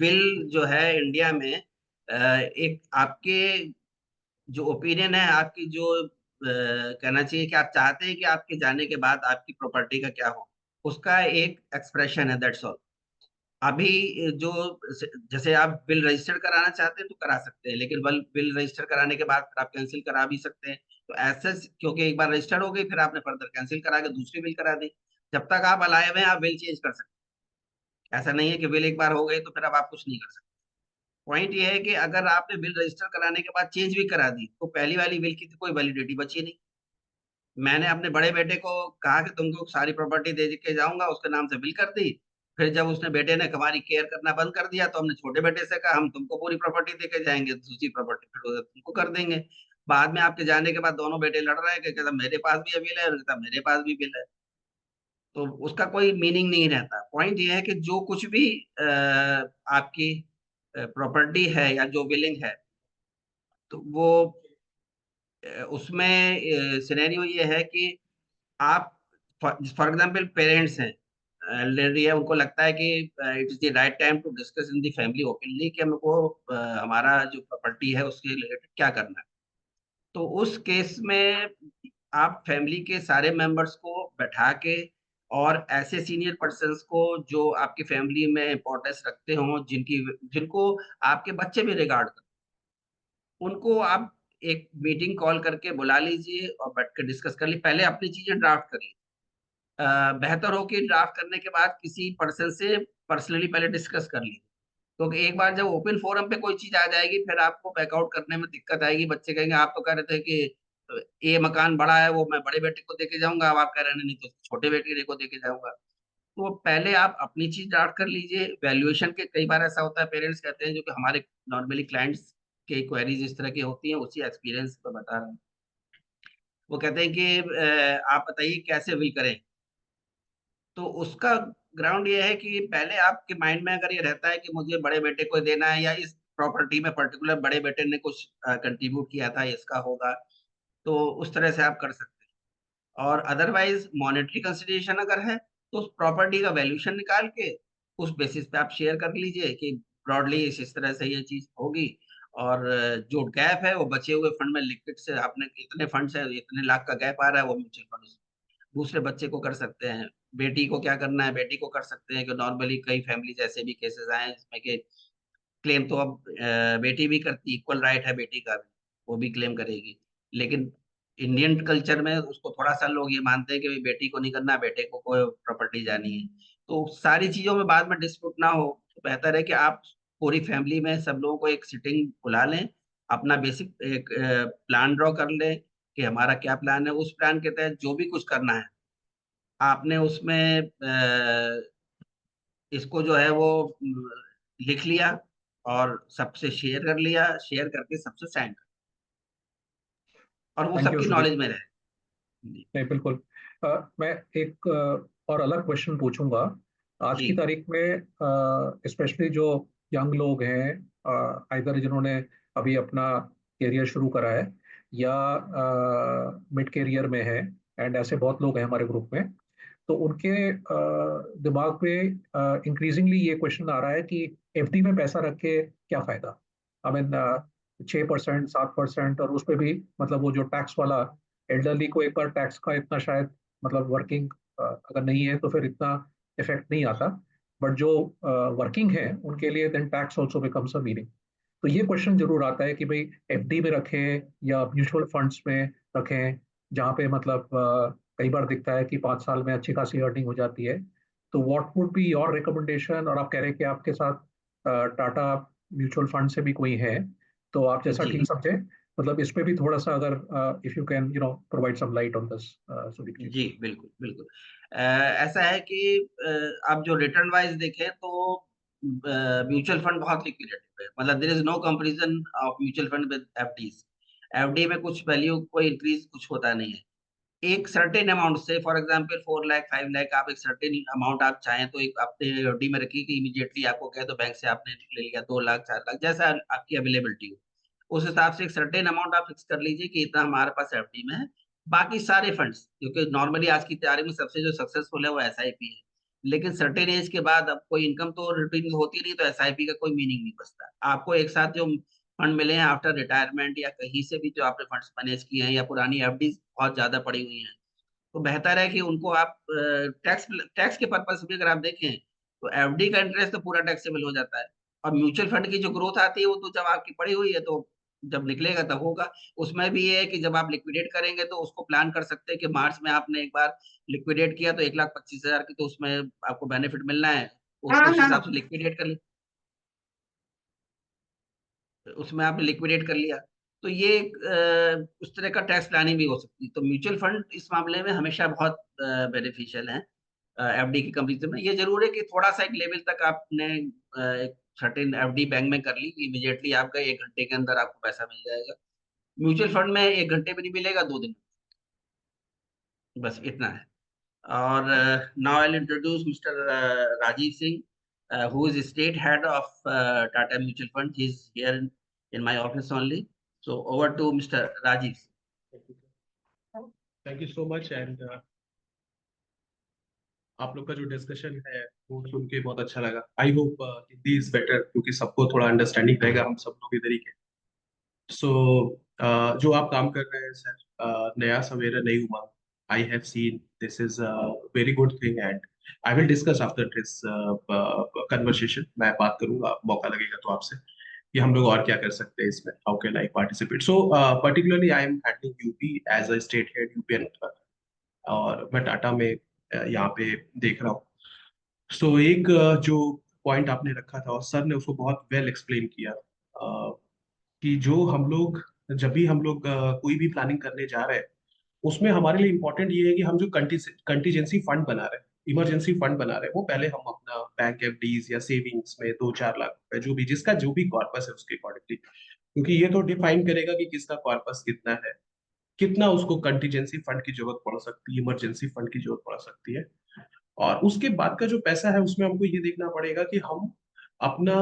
विल जो है इंडिया में एक आपके जो ओपिनियन है, आपकी जो कहना चाहिए कि आप चाहते हैं कि आपके जाने के बाद आपकी प्रॉपर्टी का क्या हो, उसका एक एक्सप्रेशन है, दैट्स ऑल। अभी जो जैसे आप बिल रजिस्टर कराना चाहते हैं तो करा सकते हैं, लेकिन बिल बिल रजिस्टर कराने के बाद फिर आप कैंसिल करा भी सकते हैं। तो ऐसे क्योंकि एक बार रजिस्टर हो गई, फिर आपने फर्दर कैंसिल करा के दूसरी बिल करा दी। जब तक आप अलाइव हैं आप बिल चेंज कर सकते हैं। ऐसा नहीं है कि बिल एक बार हो गई तो फिर अब आप कुछ नहीं कर सकते। पॉइंट ये है कि अगर आपने बिल रजिस्टर कराने के बाद चेंज भी करा दी तो पहली वाली बिल की तो कोई वैलिडिटी बची नहीं। मैंने अपने बड़े बेटे को कहा कि तुमको सारी प्रॉपर्टी दे के जाऊंगा, उसके नाम से बिल कर दी। फिर जब उसने बेटे ने हमारी केयर करना बंद कर दिया तो हमने छोटे बेटे से कहा हम तुमको पूरी प्रॉपर्टी दे के जाएंगे, दूसरी प्रॉपर्टी फिर उधर तुमको कर देंगे। बाद में आपके जाने के बाद दोनों बेटे लड़ रहे हैं कि कहता मेरे पास भी बिल है और कहता मेरे पास भी बिल है। तो उसका कोई मीनिंग नहीं रहता। पॉइंट ये है कि जो कुछ भी आपकी प्रॉपर्टी है या जो बिलिंग है, तो वो उसमें सिनेरियो ये है कि आप फॉर एग्जाम्पल पेरेंट्स हैं, ऑलरेडी है, उनको लगता है कि it is the right time to discuss in the family openly कि हमको हमारा जो प्रॉपर्टी है उसके रिलेटेड क्या करना है। तो उस केस में आप फैमिली के सारे मेंबर्स को बैठा के और ऐसे सीनियर पर्सन्स को जो आपकी फैमिली में इंपॉर्टेंस रखते हो, जिनको आपके बच्चे भी रिगार्ड करते, उनको आप एक मीटिंग कॉल करके बुला लीजिए और बैठ कर डिस्कस कर ली, पहले अपनी चीजें ड्राफ्ट कर ली। बेहतर हो कि ड्राफ्ट करने के बाद किसी पर्सन से पर्सनली पहले डिस्कस कर ली, क्योंकि एक बार जब ओपन फोरम पे कोई चीज आ जाएगी फिर आपको बैकआउट करने में दिक्कत आएगी। बच्चे कहेंगे आप तो कह रहे थे कि ये मकान बड़ा है वो मैं बड़े बेटे को देके जाऊंगा, अब आप कह रहे हैं नहीं तो छोटे बेटे को देके जाऊंगा। तो पहले आप अपनी चीज ड्राफ्ट कर लीजिए। वैल्यूएशन के कई बार ऐसा होता है, पेरेंट्स कहते हैं, जो कि हमारे नॉर्मली क्लाइंट्स के क्वेरीज इस तरह की होती हैं, उसी एक्सपीरियंस पर बता रहा हूँ। वो कहते हैं कि आप बताइए कैसे विल करें। तो उसका ग्राउंड ये है कि पहले आपके माइंड में अगर ये रहता है कि मुझे बड़े बेटे को देना है या इस प्रॉपर्टी में पर्टिकुलर बड़े बेटे ने कुछ कंट्रीब्यूट किया था इसका होगा, तो उस तरह से आप कर सकते हैं। और अदरवाइज मॉनेटरी कंसिडरेशन अगर है तो उस प्रॉपर्टी का वैल्यूएशन निकाल के उस बेसिस पे आप शेयर कर लीजिए कि ब्रॉडली इस तरह से ये चीज होगी। और जो गैप है वो बचे हुए फंड में लिक्विड से आपने इतने फंड से इतने लाख का गैप आ रहा है वो म्यूचुअल फंड दूसरे बच्चे को कर सकते हैं। बेटी को क्या करना है, बेटी को कर सकते हैं कि नॉर्मली कई फैमिलीज ऐसे भी केसेस आए हैं जिसमें कि क्लेम तो अब बेटी भी करती, इक्वल राइट है बेटी का भी, वो भी क्लेम करेगी। लेकिन इंडियन कल्चर में उसको थोड़ा सा लोग ये मानते हैं कि भाई बेटी को नहीं करना, बेटे को कोई प्रॉपर्टी जानी है। तो सारी चीजों में बाद में डिस्प्यूट ना हो तो बेहतर है कि आप पूरी फैमिली में सब लोगों को एक सिटिंग बुला लें, अपना बेसिक एक प्लान ड्रॉ कर लें कि हमारा क्या प्लान है। उस प्लान के तहत जो भी कुछ करना है आपने उसमें इसको जो है वो लिख लिया और सबसे शेयर कर लिया, शेयर करके सबसे साइन कर, और वो थैंक यू सबकी सुदीप। नॉलेज में रहे। जी। नहीं, बिल्कुल। मैं एक और अलग क्वेश्चन पूछूंगा। आज की जी। तारीख में स्पेशली जो यंग लोग हैं, आइदर जिन्होंने अभी अपना करियर शुरू करा है या मिड करियर में है, एंड ऐसे बहुत लोग हैं हमारे ग्रुप में। तो उनके दिमाग में इंक्रीजिंगली ये क्वेश्चन आ रहा है कि एफडी में पैसा रख के क्या फायदा। आई मीन 6%, 7%, और उस पे भी मतलब वो जो टैक्स वाला, एल्डरली को एक बार टैक्स का इतना शायद मतलब वर्किंग अगर नहीं है तो फिर इतना इफेक्ट नहीं आता। बट जो वर्किंग है उनके लिए then tax also becomes a meaning. तो ये क्वेश्चन जरूर आता है कि भाई एफडी में रखें या म्यूचुअल फंड्स में रखें, जहाँ पे मतलब कई बार दिखता है कि 5 साल में अच्छी खासी अर्निंग हो जाती है। तो what would be your recommendation? और आप कह रहे हैं कि आपके साथ टाटा म्यूचुअल फंड से भी कोई है, तो आप जैसा जी। ठीक समझे, मतलब इस पे भी थोड़ा सा अगर if you can provide some light on this, Sudeep ji. जी बिल्कुल बिल्कुल। ऐसा है कि आप जो रिटर्न वाइज देखें तो म्यूचुअल फंड बहुत लिक्विडेटिव है, मतलब there is no comparison of mutual fund with FDs. FD में कुछ वैल्यू कोई इंक्रीज कुछ होता नहीं है। एक सर्टेन अमाउंट से, फॉर एग्जांपल 4 लाख 5 लाख, आप एक सर्टेन अमाउंट आप चाहें तो एक अपने एफडी में रखिए कि इमीडिएटली आपको कहे तो बैंक से आपने ले लिया 2 लाख 4 लाख जैसा आपकी अवेलेबिलिटी हो, उस हिसाब से एक सर्टेन अमाउंट आप फिक्स कर लीजिए कि इतना हमारे पास एफडी में है। बाकी सारे फंड्स, क्योंकि नॉर्मली आज की तैयारी में सबसे जो सक्सेसफुल है वो एसआईपी है। लेकिन सर्टेन एज के बाद अब कोई इनकम तो रिटर्न होती नहीं, तो एसआईपी का कोई मीनिंग नहीं बचता। आपको एक साथ जो फंड मिले हैं आफ्टर रिटायरमेंट या कहीं से भी जो आपने फंड्स मैनेज किए हैं, या पुरानी एफडी बहुत ज्यादा पड़ी हुई हैं, तो बेहतर है कि उनको आप टैक्स टैक्स के पर्पज से भी अगर आप देखें तो एफडी का इंटरेस्ट तो पूरा टैक्सेबल हो जाता है। और म्यूचुअल फंड की जो ग्रोथ आती है वो तो जब आपकी पड़ी हुई है तो जब निकलेगा तब होगा। उसमें भी ये है कि जब आप लिक्विडेट करेंगे तो उसको प्लान कर सकते हैं कि मार्च में आपने एक बार लिक्विडेट किया तो 1,25,000 की तो उसमें आपको बेनिफिट मिलना है, तो उसको उस हिसाब से लिक्विडेट कर लिया, उसमें आपने लिक्विडेट कर लिया। तो ये उस तरह का टैक्स प्लानिंग भी हो सकती है। तो म्यूचुअल फंड इस मामले में हमेशा बहुत बेनिफिशियल है एफडी की कंपेरिजन में। ये जरूर है कि थोड़ा सा एक लेवल तक आपने एक सर्टेन एफडी बैंक में कर ली, इमीडिएटली आप गए 1 घंटे के अंदर आपको पैसा मिल जाएगा। म्यूचुअल फंड में 1 घंटे में नहीं मिलेगा, 2 दिन में। बस इतना है। और now I will introduce mister Rajiv Singh, who is state head of Tata Mutual Fund. He is here in my office only. So over to Mr. Rajiv. Thank you so much. And आप लोग का जो डिस्कशन है वो सुन के बहुत अच्छा लगा। I hope Hindi is better, क्योंकि सबको थोड़ा अंडरस्टैंडिंग रहेगा, हम सब लोग इधर ही के। सो जो आप काम कर रहे हैं सर, नया सवेरा नई उमंग, I have seen this is a very good thing, and I will discuss after this conversation. मैं बात करूंगा, मौका लगेगा तो आपसे, कि हम लोग और क्या कर सकते हैं इसमें, how can I participate. So particularly I am handling UP as a state head, UP and Uttarakhand, और मैं टाटा में यहाँ पे देख रहा हूँ। सो एक जो पॉइंट आपने रखा था और सर ने उसको बहुत वेल एक्सप्लेन किया, कि जो हम लोग, जब भी हम लोग कोई भी प्लानिंग करने जा रहे हैं, उसमें हमारे लिए इंपॉर्टेंट ये है कि हम जो कंटीजेंसी फंड बना रहे हैं, इमरजेंसी फंड बना रहे हैं, वो पहले हम अपना बैंक एफडीज या सेविंग्स में 2-4 लाख रुपए, जो भी जिसका जो भी कॉर्पस है उसके अकॉर्डिंगली, क्योंकि ये तो डिफाइन करेगा कि किसका कॉर्पस कितना है, कितना उसको कंटीजेंसी फंड की जरूरत पड़ सकती है, इमरजेंसी फंड की जरूरत पड़ सकती है। और उसके बाद का जो पैसा है उसमें हमको ये देखना पड़ेगा कि हम अपना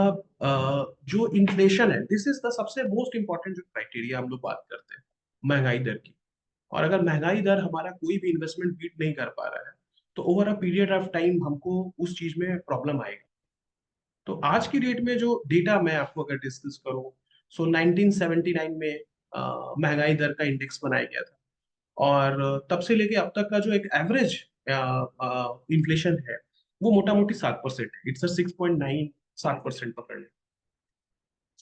जो इन्फ्लेशन है, दिस इज द सबसे मोस्ट इंपॉर्टेंट जो क्राइटेरिया हम लोग बात करते हैं, महंगाई दर की। और अगर महंगाई दर हमारा कोई भी इन्वेस्टमेंट बीट नहीं कर पा रहा है, तो over a period of time हमको उस चीज में प्रॉब्लम आएगा। तो आज की डेट में जो डेटा मैं आपको अगर डिस्कस करूं, सो 1979 में महंगाई दर का इंडेक्स बनाया गया था, और तब से लेके अब तक का जो एक एवरेज इन्फ्लेशन है वो मोटा मोटी 7% है। इट्स 6.9, 7% पकड़ ले।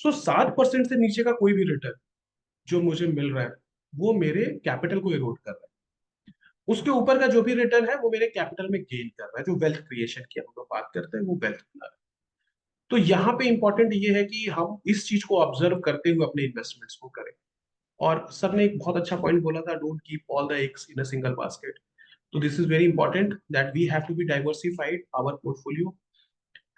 सो 7% से नीचे का कोई भी रिटर्न जो मुझे मिल रहा है, वो मेरे कैपिटल को इरोड कर रहा है। उसके ऊपर का जो भी रिटर्न है वो मेरे कैपिटल में गेन कर रहा है, जो वेल्थ क्रिएशन की हम लोग बात करते हैं, वो वेल्थ बना रहा है। तो यहाँ पे इंपॉर्टेंट ये है कि हम इस चीज को ऑब्जर्व करते हुए अपने इन्वेस्टमेंट्स को करें। और सर ने एक बहुत अच्छा पॉइंट बोला था, don't keep all the eggs in a single basket. तो this is very important that we have to be diversified our portfolio.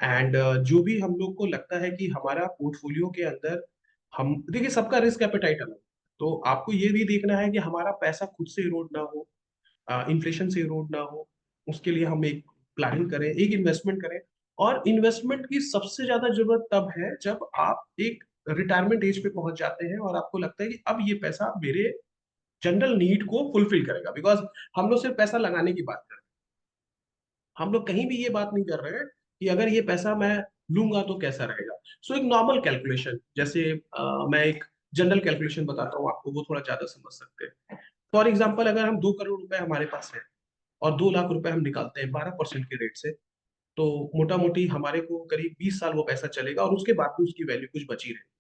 And जो भी हम लोग को लगता है कि हमारा पोर्टफोलियो के अंदर, हम देखिए सबका रिस्क एपेटाइट अलग, तो आपको ये भी देखना है कि हमारा पैसा खुद से इरोड ना हो, इन्फ्लेशन से इरोड ना हो। उसके लिए हम एक प्लानिंग करें, एक इन्वेस्टमेंट करें। और इन्वेस्टमेंट की सबसे ज्यादा जरूरत तब है जब आप एक रिटायरमेंट एज पे पहुंच जाते हैं और आपको लगता है कि अब ये पैसा मेरे जनरल नीड को फुलफिल करेगा। बिकॉज हम लोग सिर्फ पैसा लगाने की बात कर रहे हैं, हम लोग कहीं भी ये बात नहीं कर रहे हैं कि अगर ये पैसा मैं लूंगा तो कैसा रहेगा। सो एक नॉर्मल कैलकुलेशन, जैसे मैं एक जनरल कैलकुलेशन बताता हूँ आपको, वो थोड़ा ज्यादा समझ सकते हैं। फॉर एग्जाम्पल, अगर हम 2 करोड़ रुपए हमारे पास है और 2 लाख रुपए हम निकालते हैं 12% के रेट से, तो मोटा मोटी हमारे को करीब 20 साल वो पैसा चलेगा और उसके बाद भी उसकी वैल्यू कुछ बची रहे।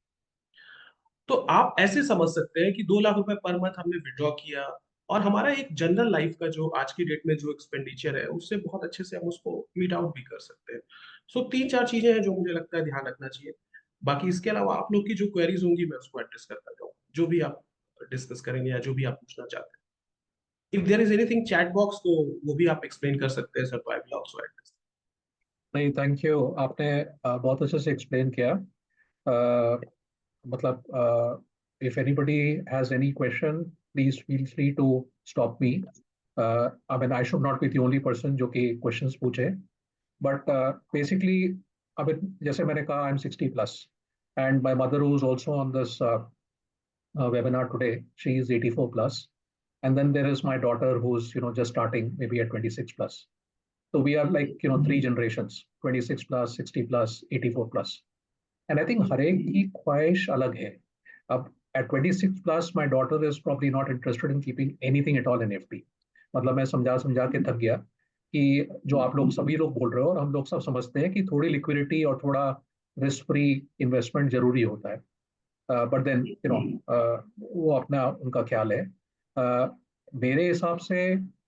तो आप ऐसे समझ सकते हैं कि 2 लाख रुपए पर मंथ हमने विड्रॉ किया, और हमारा एक जनरल लाइफ का जो आज की डेट में जो एक्सपेंडिचर है उससे बहुत अच्छे से हम उसको मीट आउट भी कर सकते हैं। सो 3-4 चीजें हैं जो मुझे लगता है ध्यान रखना चाहिए। बाकी इसके अलावा आप लोग की जो क्वेरीज होंगी मैं उसको एड्रेस करता जाऊँ, जो भी आप डिस्कस करेंगे या जो भी आप पूछना चाहते हैं। If there is anything chat box, तो वो भी आप एक्सप्लेन कर सकते हैं सर, तो आई विल आल्सो एड्रेस। नहीं, थैंक यू, आपने बहुत अच्छे से एक्सप्लेन किया। अ, मतलब if anybody has any question, please feel free to stop me. I mean, I should not be the only person जो कि questions पूछे, but basically, I mean, जैसे मैंने कहा, I'm 60 plus, and my mother who's also on this webinar today, she is 84 plus, and then there is my daughter who's just starting maybe at 26 plus. So we are like, 3 generations, 26 plus, 60 plus, 84 plus. And I think हर एक की ख्वाहिश अलग है. अब at 26 plus, my daughter is probably not interested in keeping anything at all in FD. मतलब मैं समझा समझा के थक गया कि जो आप लोग सभी लोग बोल रहे हो और हम लोग सब समझते हैं कि थोड़ी लिक्विडिटी और थोड़ा रिस्क फ्री इन्वेस्टमेंट जरूरी होता है. बट देन वो अपना उनका ख्याल है. Uh, मेरे हिसाब से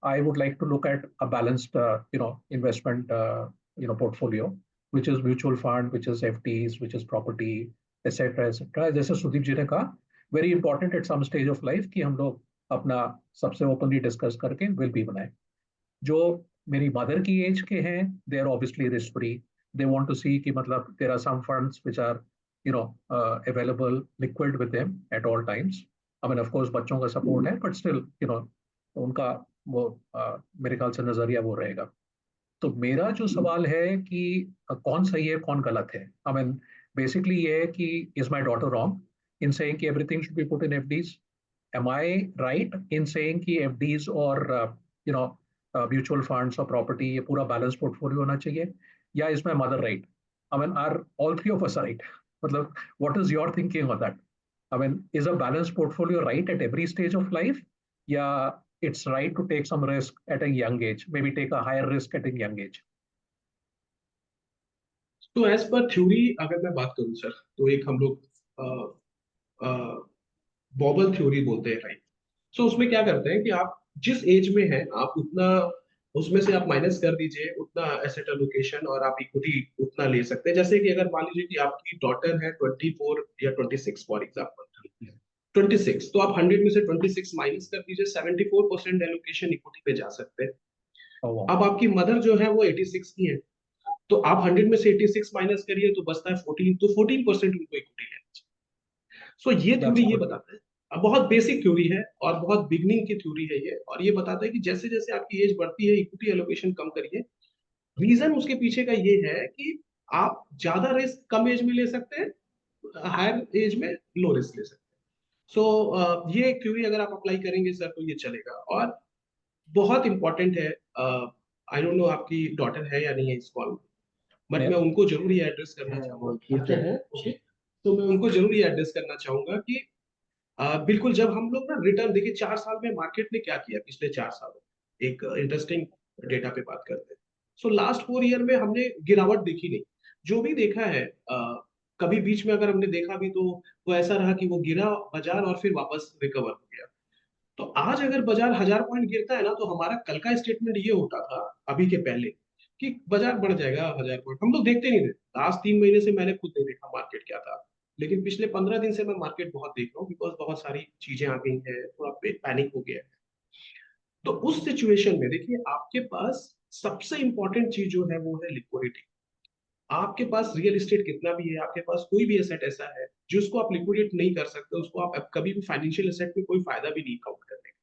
I would like to look at a balanced investment portfolio, which is mutual fund, which is FDs, which is property, etc. etc. जैसे सुदीप जी ने कहा, very important at some stage of life कि हम लोग अपना सबसे ओपनली डिस्कस करके will be बनाए. जो मेरी मदर की एज के हैं, they are obviously risk free. They want to see कि मतलब there are some funds which are available liquid with them at all times. I mean of course बच्चों का सपोर्ट है, बट स्टिल उनका वो मेरे ख्याल से नजरिया वो रहेगा. तो मेरा जो सवाल है कि कौन सही है कौन गलत है. आई मीन बेसिकली ये है कि is my daughter wrong in saying कि everything should be put in FDs? Am I right in saying कि एफडीज और यू नो म्यूचुअल फंड्स और प्रॉपर्टी ये पूरा बैलेंस पोर्टफोलियो होना चाहिए? या is my mother right? I mean are all three of us right? मतलब what is your thinking on that? I mean is a balance portfolio right at every stage of life, या it's right to take some risk at a young age, maybe take a higher risk at a young age? तो as per theory अगर मैं बात करूं sir, तो एक हम लोग बॉबल थ्योरी बोलते हैं, राइट? सो उसमें क्या करते हैं कि आप जिस एज में हैं आप उतना उसमें से आप माइनस कर दीजिए उतना एसेट एलोकेशन, और आप इक्विटी उतना ले सकते हैं. जैसे कि अगर मान लीजिए कि आपकी डॉटर है 24 या 26 फॉर एग्जाम्पल, 26, तो आप 100 में से 26 माइनस कर दीजिए, 74% एलोकेशन इक्विटी पे जा सकते हैं. Oh, wow. अब आपकी मदर जो है वो 86 की है, तो आप 100 में से 86 माइनस करिए तो बचता है 14, तो 14% उनको इक्विटी लेना चाहिए. सो ये That's थ्योरी ये good. बताता है, अब बहुत बेसिक थ्योरी है और बहुत बिगनिंग की थ्योरी है ये, और ये बताता है कि जैसे जैसे आपकी एज बढ़ती है इक्विटी एलोकेशन कम करिए. रीजन उसके पीछे का ये है कि आप ज्यादा रिस्क कम एज में ले सकते हैं, हायर एज में लो रिस्क ले सकते हैं. सो ये एक थ्योरी अगर आप अप्लाई करेंगे सर तो ये चलेगा. और बहुत इंपॉर्टेंट है, आई डोंट नो आपकी डॉटर है या नहीं है इस कॉल, बट मैं उनको जरूर ये एड्रेस करना चाहूंगा. ओके, तो मैं उनको जरूर ये एड्रेस करना चाहूंगा कि बिल्कुल जब हम लोग ना रिटर्न देखिए 4 साल में मार्केट ने क्या किया पिछले 4 सालों, एक इंटरेस्टिंग डेटा पे बात करते हैं. सो लास्ट 4 ईयर में हमने गिरावट देखी नहीं. जो भी देखा है कभी बीच में अगर हमने देखा भी तो वो ऐसा रहा कि वो गिरा बाजार और फिर वापस रिकवर हो गया. तो आज अगर बाजार 1000 पॉइंट गिरता है ना, तो हमारा कल का स्टेटमेंट ये होता था अभी के पहले कि बाजार बढ़ जाएगा 1000 पॉइंट. हम लोग देखते नहीं थे. लास्ट 3 महीने से मैंने खुद नहीं देखा मार्केट क्या था, लेकिन पिछले 15 दिन से मैं मार्केट बहुत देख रहा हूँ, बिकॉज बहुत सारी चीजें आ गई है, थोड़ा पैनिक हो गया है. तो उस सिचुएशन में देखिए आपके पास सबसे इंपॉर्टेंट चीज जो है वो है लिक्विडिटी. आपके पास रियल एस्टेट कितना भी है, आपके पास कोई भी एसेट ऐसा है जिसको आप लिक्विडेट नहीं कर सकते, उसको आप कभी भी फाइनेंशियल एसेट में कोई फायदा भी नहीं काउंट करने का.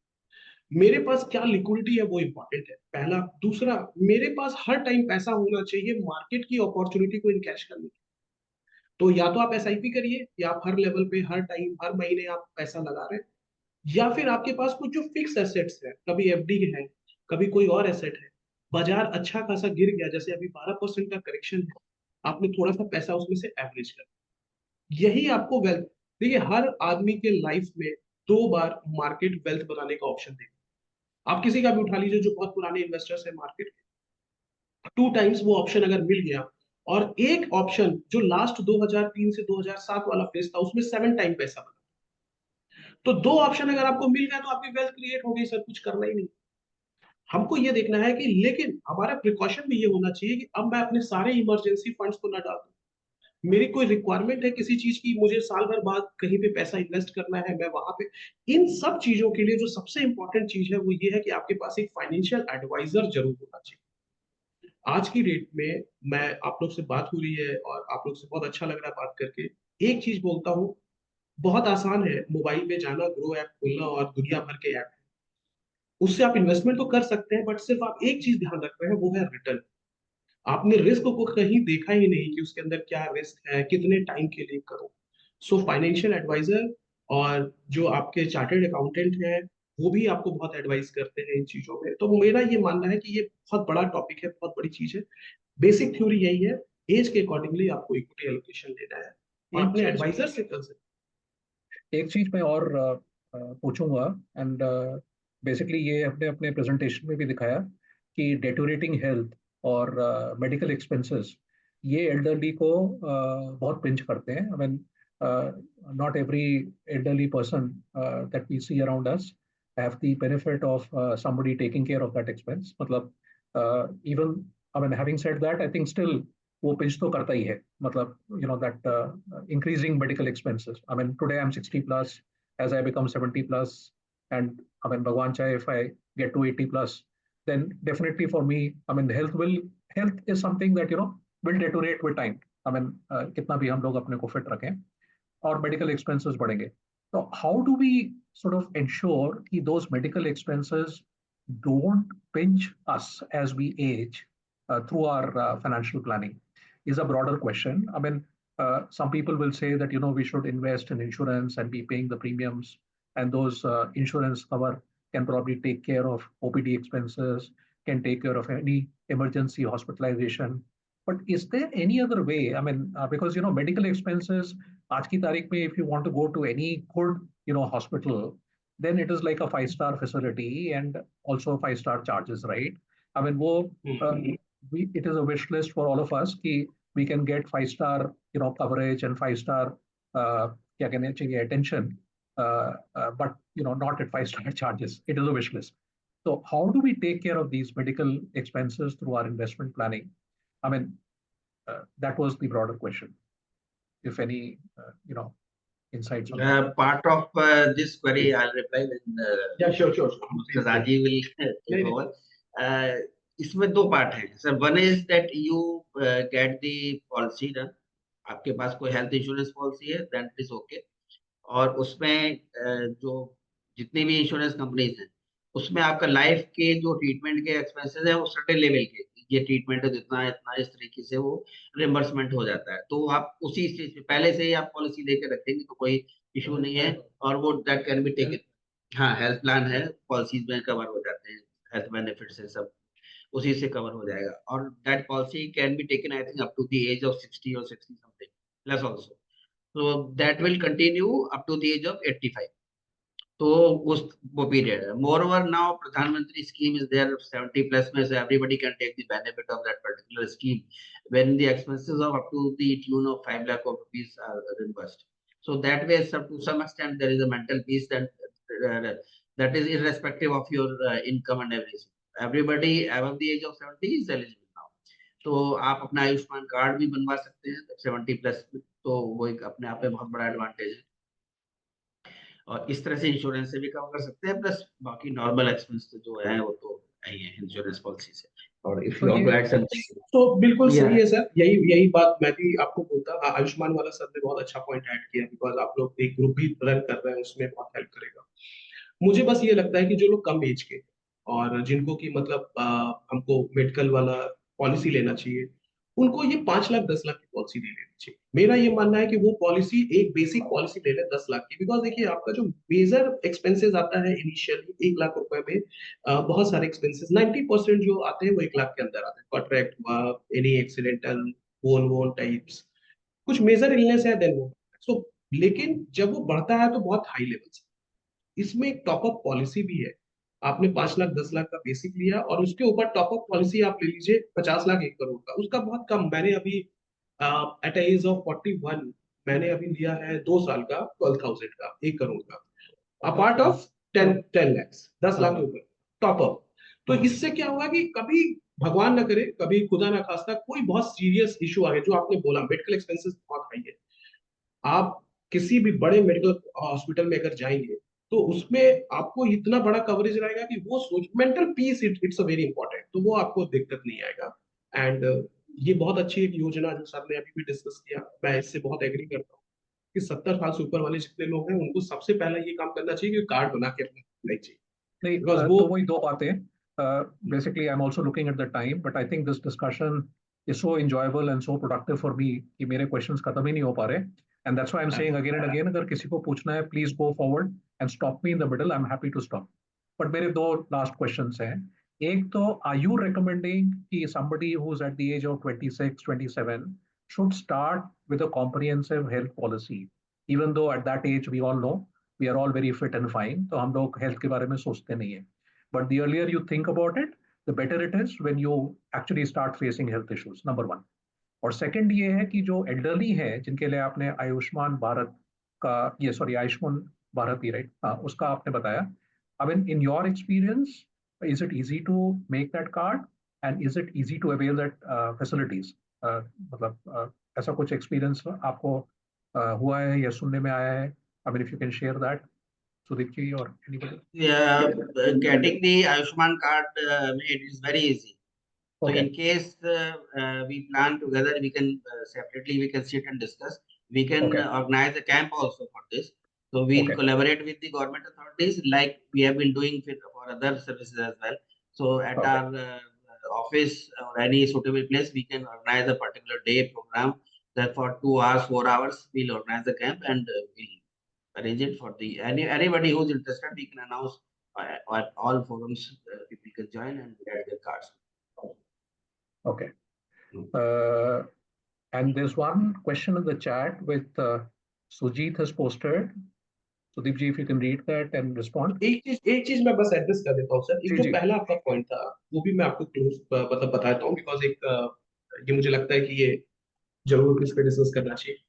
मेरे पास क्या लिक्विडिटी है वो इंपॉर्टेंट है, पहला. दूसरा, मेरे पास हर टाइम पैसा होना चाहिए मार्केट की अपॉर्चुनिटी को इनकैश करने के. तो या तो आप एसआईपी करिए, या आप हर लेवल पे हर टाइम हर महीने आप पैसा लगा रहे हैं, या फिर आपके पास कुछ जो फिक्स एसेट्स है, कभी एफडी है, कभी कोई और एसेट है, बाजार अच्छा खासा गिर गया जैसे अभी 12% का करेक्शन है, आपने थोड़ा सा पैसा उसमें से एवरेज कर, यही आपको वेल्थ. देखिए हर आदमी के लाइफ में 2 बार मार्केट वेल्थ बनाने का ऑप्शन देगा. आप किसी का भी उठा लीजिए जो बहुत पुराने इन्वेस्टर्स है मार्केट के, 2 टाइम्स वो ऑप्शन अगर मिल गया, और एक ऑप्शन जो लास्ट 2003 से 2007 वाला फेज था उसमें 7 टाइम पैसा बना, तो 2 ऑप्शन अगर आपको मिल गया तो आपकी वेल्थ क्रिएट हो गई सर, कुछ करना ही नहीं. हमको ये देखना है कि, लेकिन हमारा प्रिकॉशन भी ये होना चाहिए कि अब मैं अपने सारे इमरजेंसी फंड्स को ना डाल दूं. मेरी कोई रिक्वायरमेंट है किसी चीज की, मुझे साल भर बाद कहीं पे पैसा इन्वेस्ट करना है, मैं वहां पे. इन सब चीजों के लिए जो सबसे इंपॉर्टेंट चीज है वो ये है कि आपके पास एक फाइनेंशियल एडवाइजर जरूर होना चाहिए. आज की डेट में मैं आप लोग से बात हो रही है और आप लोग से बहुत अच्छा लग रहा है बात करके. एक चीज बोलता हूँ, बहुत आसान है मोबाइल में जाना, ग्रो ऐप खोलना और दुनिया भर के ऐप, उससे आप इन्वेस्टमेंट तो कर सकते हैं, बट सिर्फ आप एक चीज ध्यान रख रहे हैं वो है रिटर्न. आपने रिस्क को कहीं देखा ही नहीं कि उसके अंदर क्या रिस्क है, कितने टाइम के लिए करो. सो फाइनेंशियल एडवाइजर और जो आपके चार्टर्ड अकाउंटेंट हैं वो भी आपको बहुत एडवाइस करते हैं इन चीजों में। तो मेरा ये मानना है कि ये बहुत बड़ा टॉपिक है, बहुत बड़ी चीज है। बेसिक थ्योरी यही है, एज के अकॉर्डिंगली आपको इक्विटी एलोकेशन लेना है और अपने एडवाइजर से कंसल्ट। एक चीज मैं और पूछूंगा, एंड बेसिकली ये अपने अपने प्रेजेंटेशन में भी दिखाया कि डेटोरेटिंग हेल्थ और मेडिकल एक्सपेंसेस ये एल्डरली को बहुत पिंच करते हैं। I mean not every elderly person that we see around us have the benefit of somebody taking care of that expense। मतलब even I mean having said that I think still वो pinch तो करता ही है। मतलब that increasing medical expenses, I mean today I'm 60 plus, as I become 70 plus, and I mean bhagwan chahe, if I get to 80 plus, then definitely for me, I mean health is something that will deteriorate with time। I mean kitna bhi hum log apne ko fit rakheं और medical expenses बढ़ेंगे। तो how do we sort of ensure कि those medical expenses don't pinch us as we age through our financial planning is a broader question। I mean, some people will say that we should invest in insurance and be paying the premiums, and those insurance cover can probably take care of OPD expenses, can take care of any emergency hospitalization। But is there any other way? I mean, because medical expenses, आज की तारीख में, if you want to go to any good hospital, then it is like a 5-star facility and also 5-star charges, right? I mean, it is a wish list for all of us कि we can get 5-star coverage and 5-star क्या कहने चाहिए attention, but not at 5-star charges। It is a wish list। So how do we take care of these medical expenses through our investment planning? I mean, that was the broader question. If any, insights on that. Part of this query, I'll reply when Yeah, sure. Mr. Rajiv will take over. इसमें दो part है sir. One is that you get the policy done, आपके पास कोई health insurance policy है, that is okay. और उसमें जो जितनी भी इंश्योरेंस कंपनीज हैं, उसमें आपका लाइफ के जो ट्रीटमेंट के एक्सपेंसेस है वो सर्टेन लेवल के, ये ट्रीटमेंट है जितना इतना, इस तरीके से वो रिम्बर्समेंट हो जाता है। तो आप उसी स्टेज पे पहले से ही आप पॉलिसी लेके रखेंगे तो कोई इशू नहीं है, और वो दैट कैन बी टेकन। हाँ, हेल्थ प्लान है, पॉलिसीज में कवर हो जाते हैं, हेल्थ बेनिफिट्स है सब उसी से कवर हो जाएगा। और that policy can be taken I think up to the age of 60 और 60 something plus also. So that will continue up to the age of 85। तो उस वो पीरियड है। Moreover, now प्रधानमंत्री scheme is there 70 plus में, so everybody can take the benefit of that particular scheme when the expenses of up to the tune of 5 lakh of rupees are reimbursed। So that way, to some extent, there is a mental peace that is irrespective of your income and everything। Everybody above the age of 70 is eligible now। तो आप अपना Ayushman card भी बनवा सकते हैं 70 plus में, तो वो एक अपने आप में बहुत बड़ा एडवांटेज है। और इस तरह से इंश्योरेंस से भी कवर कर सकते हैं, प्लस बाकी नॉर्मल एक्सपेंस जो है वो तो है ही है इंश्योरेंस पॉलिसी से। और if you want to add something, तो बिल्कुल सही है सर, यही बात मैं भी आपको बोलता। आयुष्मान वाला सर ने बहुत अच्छा पॉइंट ऐड किया, बिकॉज आप लोग एक ग्रुप भी रन कर रहे हैं, उसमें बहुत हेल्प करेगा। मुझे बस ये लगता है कि जो लोग कम एज के और जिनको की मतलब हमको मेडिकल वाला पॉलिसी लेना चाहिए, उनको ये 5 लाख 10 लाख की पॉलिसी ले लेनी चाहिए। मेरा ये मानना है कि वो पॉलिसी एक बेसिक पॉलिसी ले ले 10 लाख की, बिकॉज देखिए आपका जो मेजर एक्सपेंसेस आता है इनिशियली 1 लाख रुपए में, बहुत सारे एक्सपेंसेस 90% जो आते हैं वो 1 लाख के अंदर आते हैं। कॉन्ट्रैक्ट हुआ, एनी एक्सीडेंटल, बोन टाइप्स, कुछ मेजर इलनेस है, देन वो सो। लेकिन जब वो बढ़ता है तो बहुत हाई लेवल से, इसमें एक टॉप अप पॉलिसी भी है। आपने 5 लाख 10 लाख का बेसिक लिया और उसके ऊपर टॉप अप पॉलिसी आप ले लीजिए 50 लाख 1 करोड़ का, उसका बहुत कम। मैंने अभी एट एज ऑफ 41 मैंने अभी लिया है 2 साल का 12,000 का 1 करोड़ का, अपार्ट ऑफ 10 lakhs 10 लाख के ऊपर टॉप अप। तो इससे क्या होगा कि कभी भगवान ना करे, कभी खुदा ना खास्ता कोई बहुत सीरियस इशू आ गया, जो आपने बोला मेडिकल एक्सपेंसेस बहुत हाई है, आप किसी भी बड़े मेडिकल हॉस्पिटल में अगर जाएंगे तो उसमें आपको इतना बड़ा कवरेज रहेगा कि वो सोच mental peace it's a very important, तो वो आपको दिक्कत नहीं आएगा। एंड ये बहुत अच्छी एक योजना जो सर ने अभी भी डिस्कस किया, मैं इससे बहुत एग्री करता हूँ कि 70 साल से ऊपर वाले जितने लोग हैं उनको सबसे पहला ये काम करना चाहिए कि कार्ड बना के अपने नहीं चाहिए। नहीं, वो तो वही दो बातें। Basically I am also looking at the time, but I think this discussion is so enjoyable and so productive for me कि मेरे क्वेश्चंस खत्म ही नहीं हो पा रहे। And that's why I am saying again and again, अगर किसी को पूछना है please go forward and stop me in the middle, I am happy to stop. But मेरे दो लास्ट क्वेश्चंस हैं. एक तो, आर यू रिकमेंडिंग कि somebody who's at the age of 26, 27 should start with a comprehensive health policy, even though at that age we all know we are all very fit and fine, तो हम लोग health के बारे में सोचते नहीं है. But the earlier you think about it, the better it is when you actually start facing health issues. Number one. और सेकंड ये है कि जो एल्डरली है जिनके लिए आपने आयुष्मान भारत का, ये सॉरी आयुष्मान भारत ही राइट, हाँ उसका आपने बताया. I mean in your experience, is it easy to make that card and is it easy to avail that facilities? मतलब ऐसा कुछ एक्सपीरियंस आपको हुआ है या सुनने में आया है? I mean if you can share that, Sudeep ji और anybody. Yeah, getting the Ayushman card made is very easy. So Okay. in case we plan together, we can separately we can sit and discuss. We can Okay. organize a camp also for this. So we'll Okay. collaborate with the government authorities like we have been doing for other services as well. So at Okay. our office or any suitable place, we can organize a particular day program that for 2 hours, 4 hours, we'll organize the camp and we'll arrange it for the anybody who's interested. We can announce at all forums. People can join and get their cards. Okay. And there's one question in the chat with Sujit has posted. Sudeep ji, if you can read that and respond. एक चीज मैं बस address कर देता हूँ sir. एक जी, जो जी. पहला आपका पॉइंट था वो भी मैं आपको क्लोज मतलब बताता हूँ, बिकॉज एक ये मुझे लगता है कि ये जरूर इस पे डिस्कस करना चाहिए.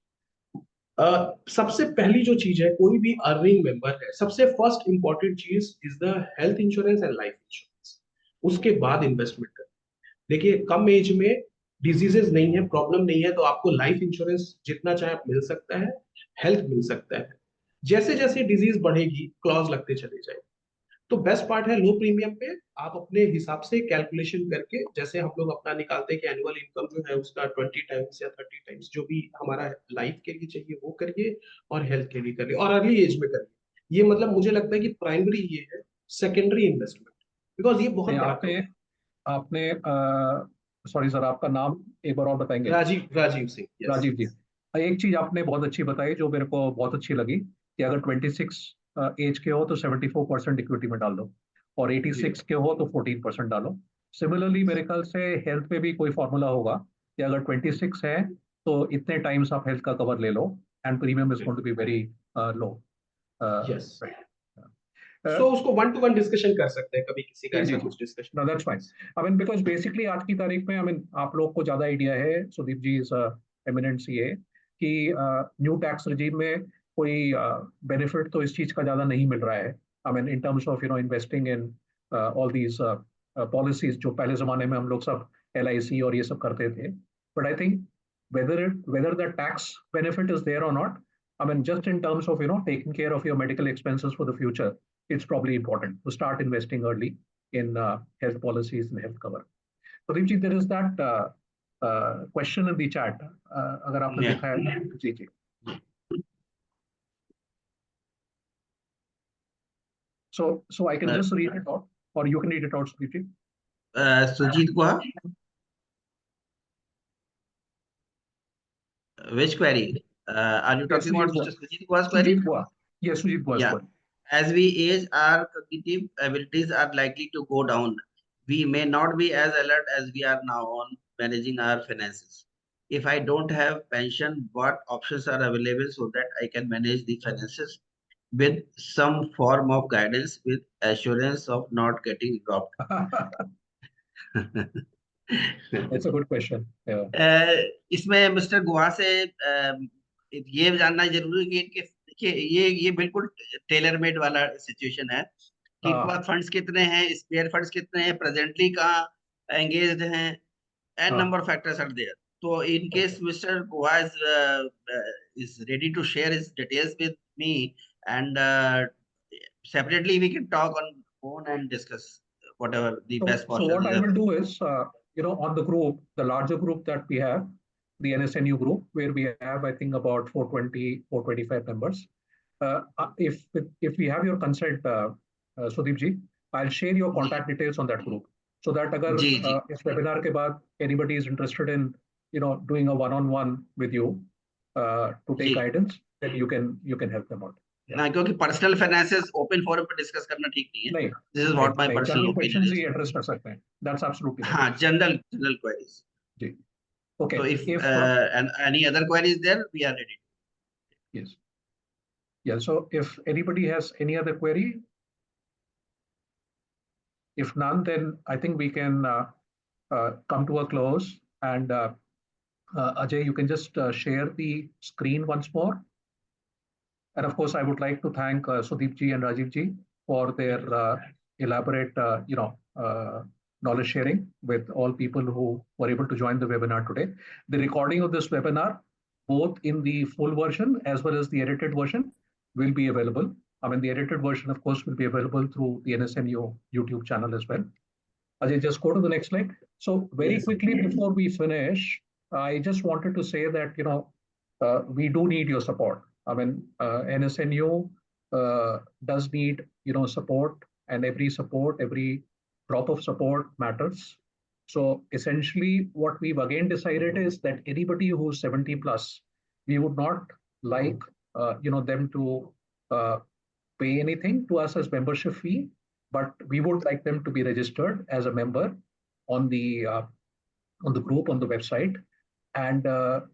सबसे पहली जो चीज है, कोई भी अर्निंग मेंबर है, सबसे फर्स्ट इंपॉर्टेंट चीज is the health insurance and life insurance. उसके बाद इन्वेस्टमेंट कर. देखिए, कम एज में डिजीजेस नहीं है, प्रॉब्लम नहीं है, तो आपको लाइफ इंश्योरेंस जितना चाहे आप मिल सकता है, हेल्थ मिल सकता है. जैसे जैसे डिजीज बढ़ेगी क्लॉज लगते चले जाएंगे. तो बेस्ट पार्ट है लो प्रीमियम पे आप अपने हिसाब से कैलकुलेशन करके, जैसे हम लोग अपना निकालते हैं कि एनुअल इनकम जो है उसका 20 टाइम्स या 30 टाइम्स जो भी हमारा लाइफ के लिए चाहिए वो करिए और हेल्थ के लिए करिए और अर्ली एज में करिए. ये मतलब मुझे लगता है कि प्राइमरी ये है, सेकेंडरी इन्वेस्टमेंट, बिकॉज ये बहुत नहीं, बड़ा आपने आपने सॉरी सर, आपका नाम एक बार और बताएंगे? राजीव सिंह. राजीव जी. एक चीज आपने बहुत अच्छी बताई जो मेरे को बहुत अच्छी लगी कि अगर 26 एज के हो तो 74% इक्विटी में डाल दो, और 86 के हो तो 14% डालो. सिमिलरली मेरे ख्याल से हेल्थ पे भी कोई फॉर्मूला होगा कि अगर 26 है तो इतने टाइम्स आप हेल्थ का कवर ले लो and premium is going to be very low. Yes. So उसको 1-to-1 डिस्कशन कर सकते हैं कभी किसी का जी, ऐसा जी. कुछ discussion. No, that's fine. I mean, because basically आज की तारीख में, I mean, आप लोग को ज्यादा आइडिया है, सुदीप जी इज एमिनेंट सीए, कि न्यू टैक्स रिजीम में कोई बेनिफिट तो इस चीज का ज्यादा नहीं मिल रहा है. I mean in terms of investing in all these policies जो पहले जमाने में हम लोग सब LIC और ये सब करते थे. But I think whether the tax benefit is there or not, I mean, just in terms of taking care of your medical expenses for the future, it's probably important to start investing early in health policies and health cover. So, Deepji, there is that question in the chat. अगर आपने देखा है, जी जी. So I can just read it out, or you can read it out, Deepji. Sujit Guha, which query? Are you talking about Mr. Sujit Guha's query? Sujit Guha. Yes, Sujit Guha's Yeah. query. As we age, our cognitive abilities are likely to go down. We may not be as alert as we are now on managing our finances. If I don't have pension, what options are available so that I can manage the finances with some form of guidance, with assurance of not getting robbed? That's a good question. Yeah. इसमें mister गुहा से ये जानना जरूरी है कि इनके देखिए ये बिल्कुल टेलर मेड वाला सिचुएशन है कि इनके पास फंड्स कितने हैं, स्पेयर फंड्स कितने हैं, प्रेजेंटली कहाँ एंगेज्ड हैं, and number of factors are there. तो in case mister Guha is ready to share his details with me, and separately we can talk on phone and discuss whatever the best So portion what I is. will do is, on the group, the larger group that we have, the NSNU group, where we have, I think, about 420, 425 members. If we have your consent, Sudeep ji, I'll share your contact details on that group, so that agar जी जी इस webinar के बाद anybody is interested in, doing a one-on-one with you to take ji guidance, then you can help them out. ना, क्योंकि personal finances open forum पे discuss करना ठीक नहीं है. नहीं, दिस इज व्हाट माय नहीं, personal general opinion questions is. ही एड्रेस कर सकते हैं. That's absolutely right. हाँ, जनरल क्वेरीज. जी. Okay. So if If and any other query is there, we are ready. yes. Yeah. So if anybody has any other query, if none, then I think we can come to a close. And Ajay, you can just share the screen once more. And of course, I would like to thank Sudeep ji and Rajiv ji for their elaborate, knowledge sharing with all people who were able to join the webinar today. The recording of this webinar, both in the full version as well as the edited version, will be available. I mean, the edited version, of course, will be available through the NSNU YouTube channel as well. Ajay, just go to the next slide. So very quickly before we finish, I just wanted to say that, we do need your support. I mean, NSNU does need, support, and every support, every drop of support matters. So essentially, what we've again decided is that anybody who's 70 plus, we would not like, them to pay anything to us as membership fee, but we would like them to be registered as a member on the group on the website. And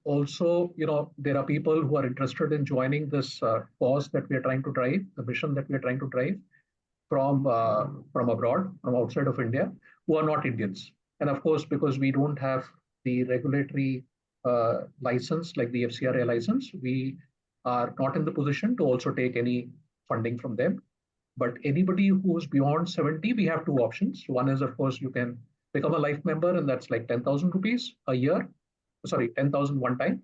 also, there are people who are interested in joining this cause that we are trying to drive, the mission that we are trying to drive from abroad, from outside of India, who are not Indians. And of course, because we don't have the regulatory license like the FCRA license, we are not in the position to also take any funding from them. But anybody who's beyond 70, we have two options. One is, of course, you can become a life member, and that's like 10,000 rupees a year. Sorry, 10,000 one time.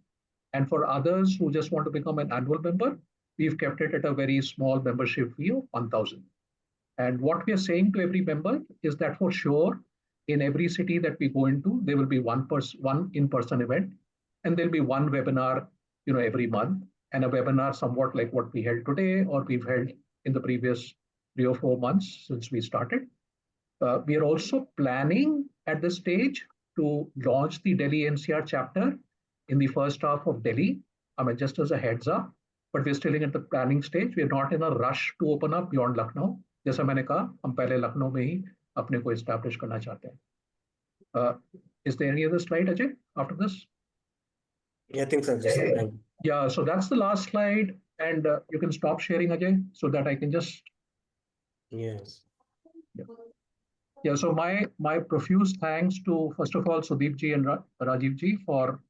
And for others who just want to become an annual member, we've kept it at a very small membership fee of 1,000. And what we are saying to every member is that for sure, in every city that we go into, there will be one in-person event, and there'll be one webinar, every month, and a webinar somewhat like what we held today or we've held in the previous 3 or 4 months since we started. We are also planning at this stage to launch the Delhi NCR chapter in the first half of Delhi. I mean, just as a heads up, but we're still at the planning stage. We're not in a rush to open up beyond Lucknow. जैसा मैंने कहा, हम पहले लखनऊ में ही अपने को establish करना चाहते हैं. Is there any other slide, Ajay, after this? Yeah, I think so. Just Yeah, so that's the last slide, and you can stop sharing, Ajay, so that I can just. yes. Yeah, so my profuse thanks to, first of all, Sudeep ji and Rajiv ji for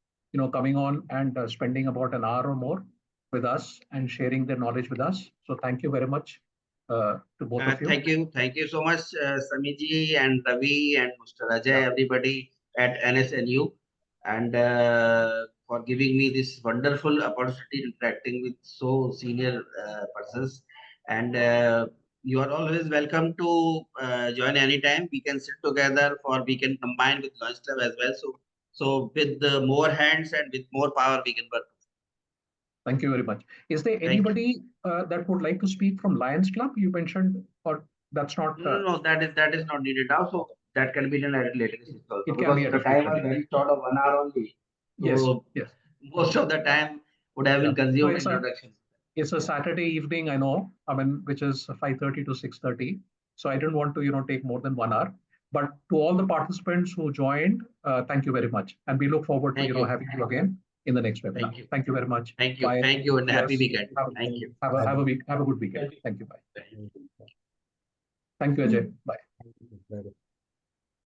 coming on and spending about an hour or more with us and sharing their knowledge with us. So thank you very much to both of you. Thank you so much, Samiji and Ravi and Mr. Ajay, everybody at NSNU, and for giving me this wonderful opportunity interacting with so senior persons. And you are always welcome to join anytime. We can sit together, we can combine with Lunch Club as well. So with more hands and with more power, we can work. Thank you very much. Is there anybody that would like to speak from Lions Club? You mentioned, or that's not. No, that is not needed now. So that can be done at a later stage also. It can be Because at a the time future was date. very short of 1 hour only. Yes, So yes. most of the time would have been consumed in introduction. It's a Saturday evening, I know. I mean, which is 5:30 to 6:30. So I didn't want to, take more than 1 hour. But to all the participants who joined, thank you very much, and we look forward to having you again in the next webinar. Thank you very much. Thank you. Bye. Thank you, and happy Yes. weekend. Thank you. Have a good weekend. Thank you. Bye. Thank you, Ajay. Bye.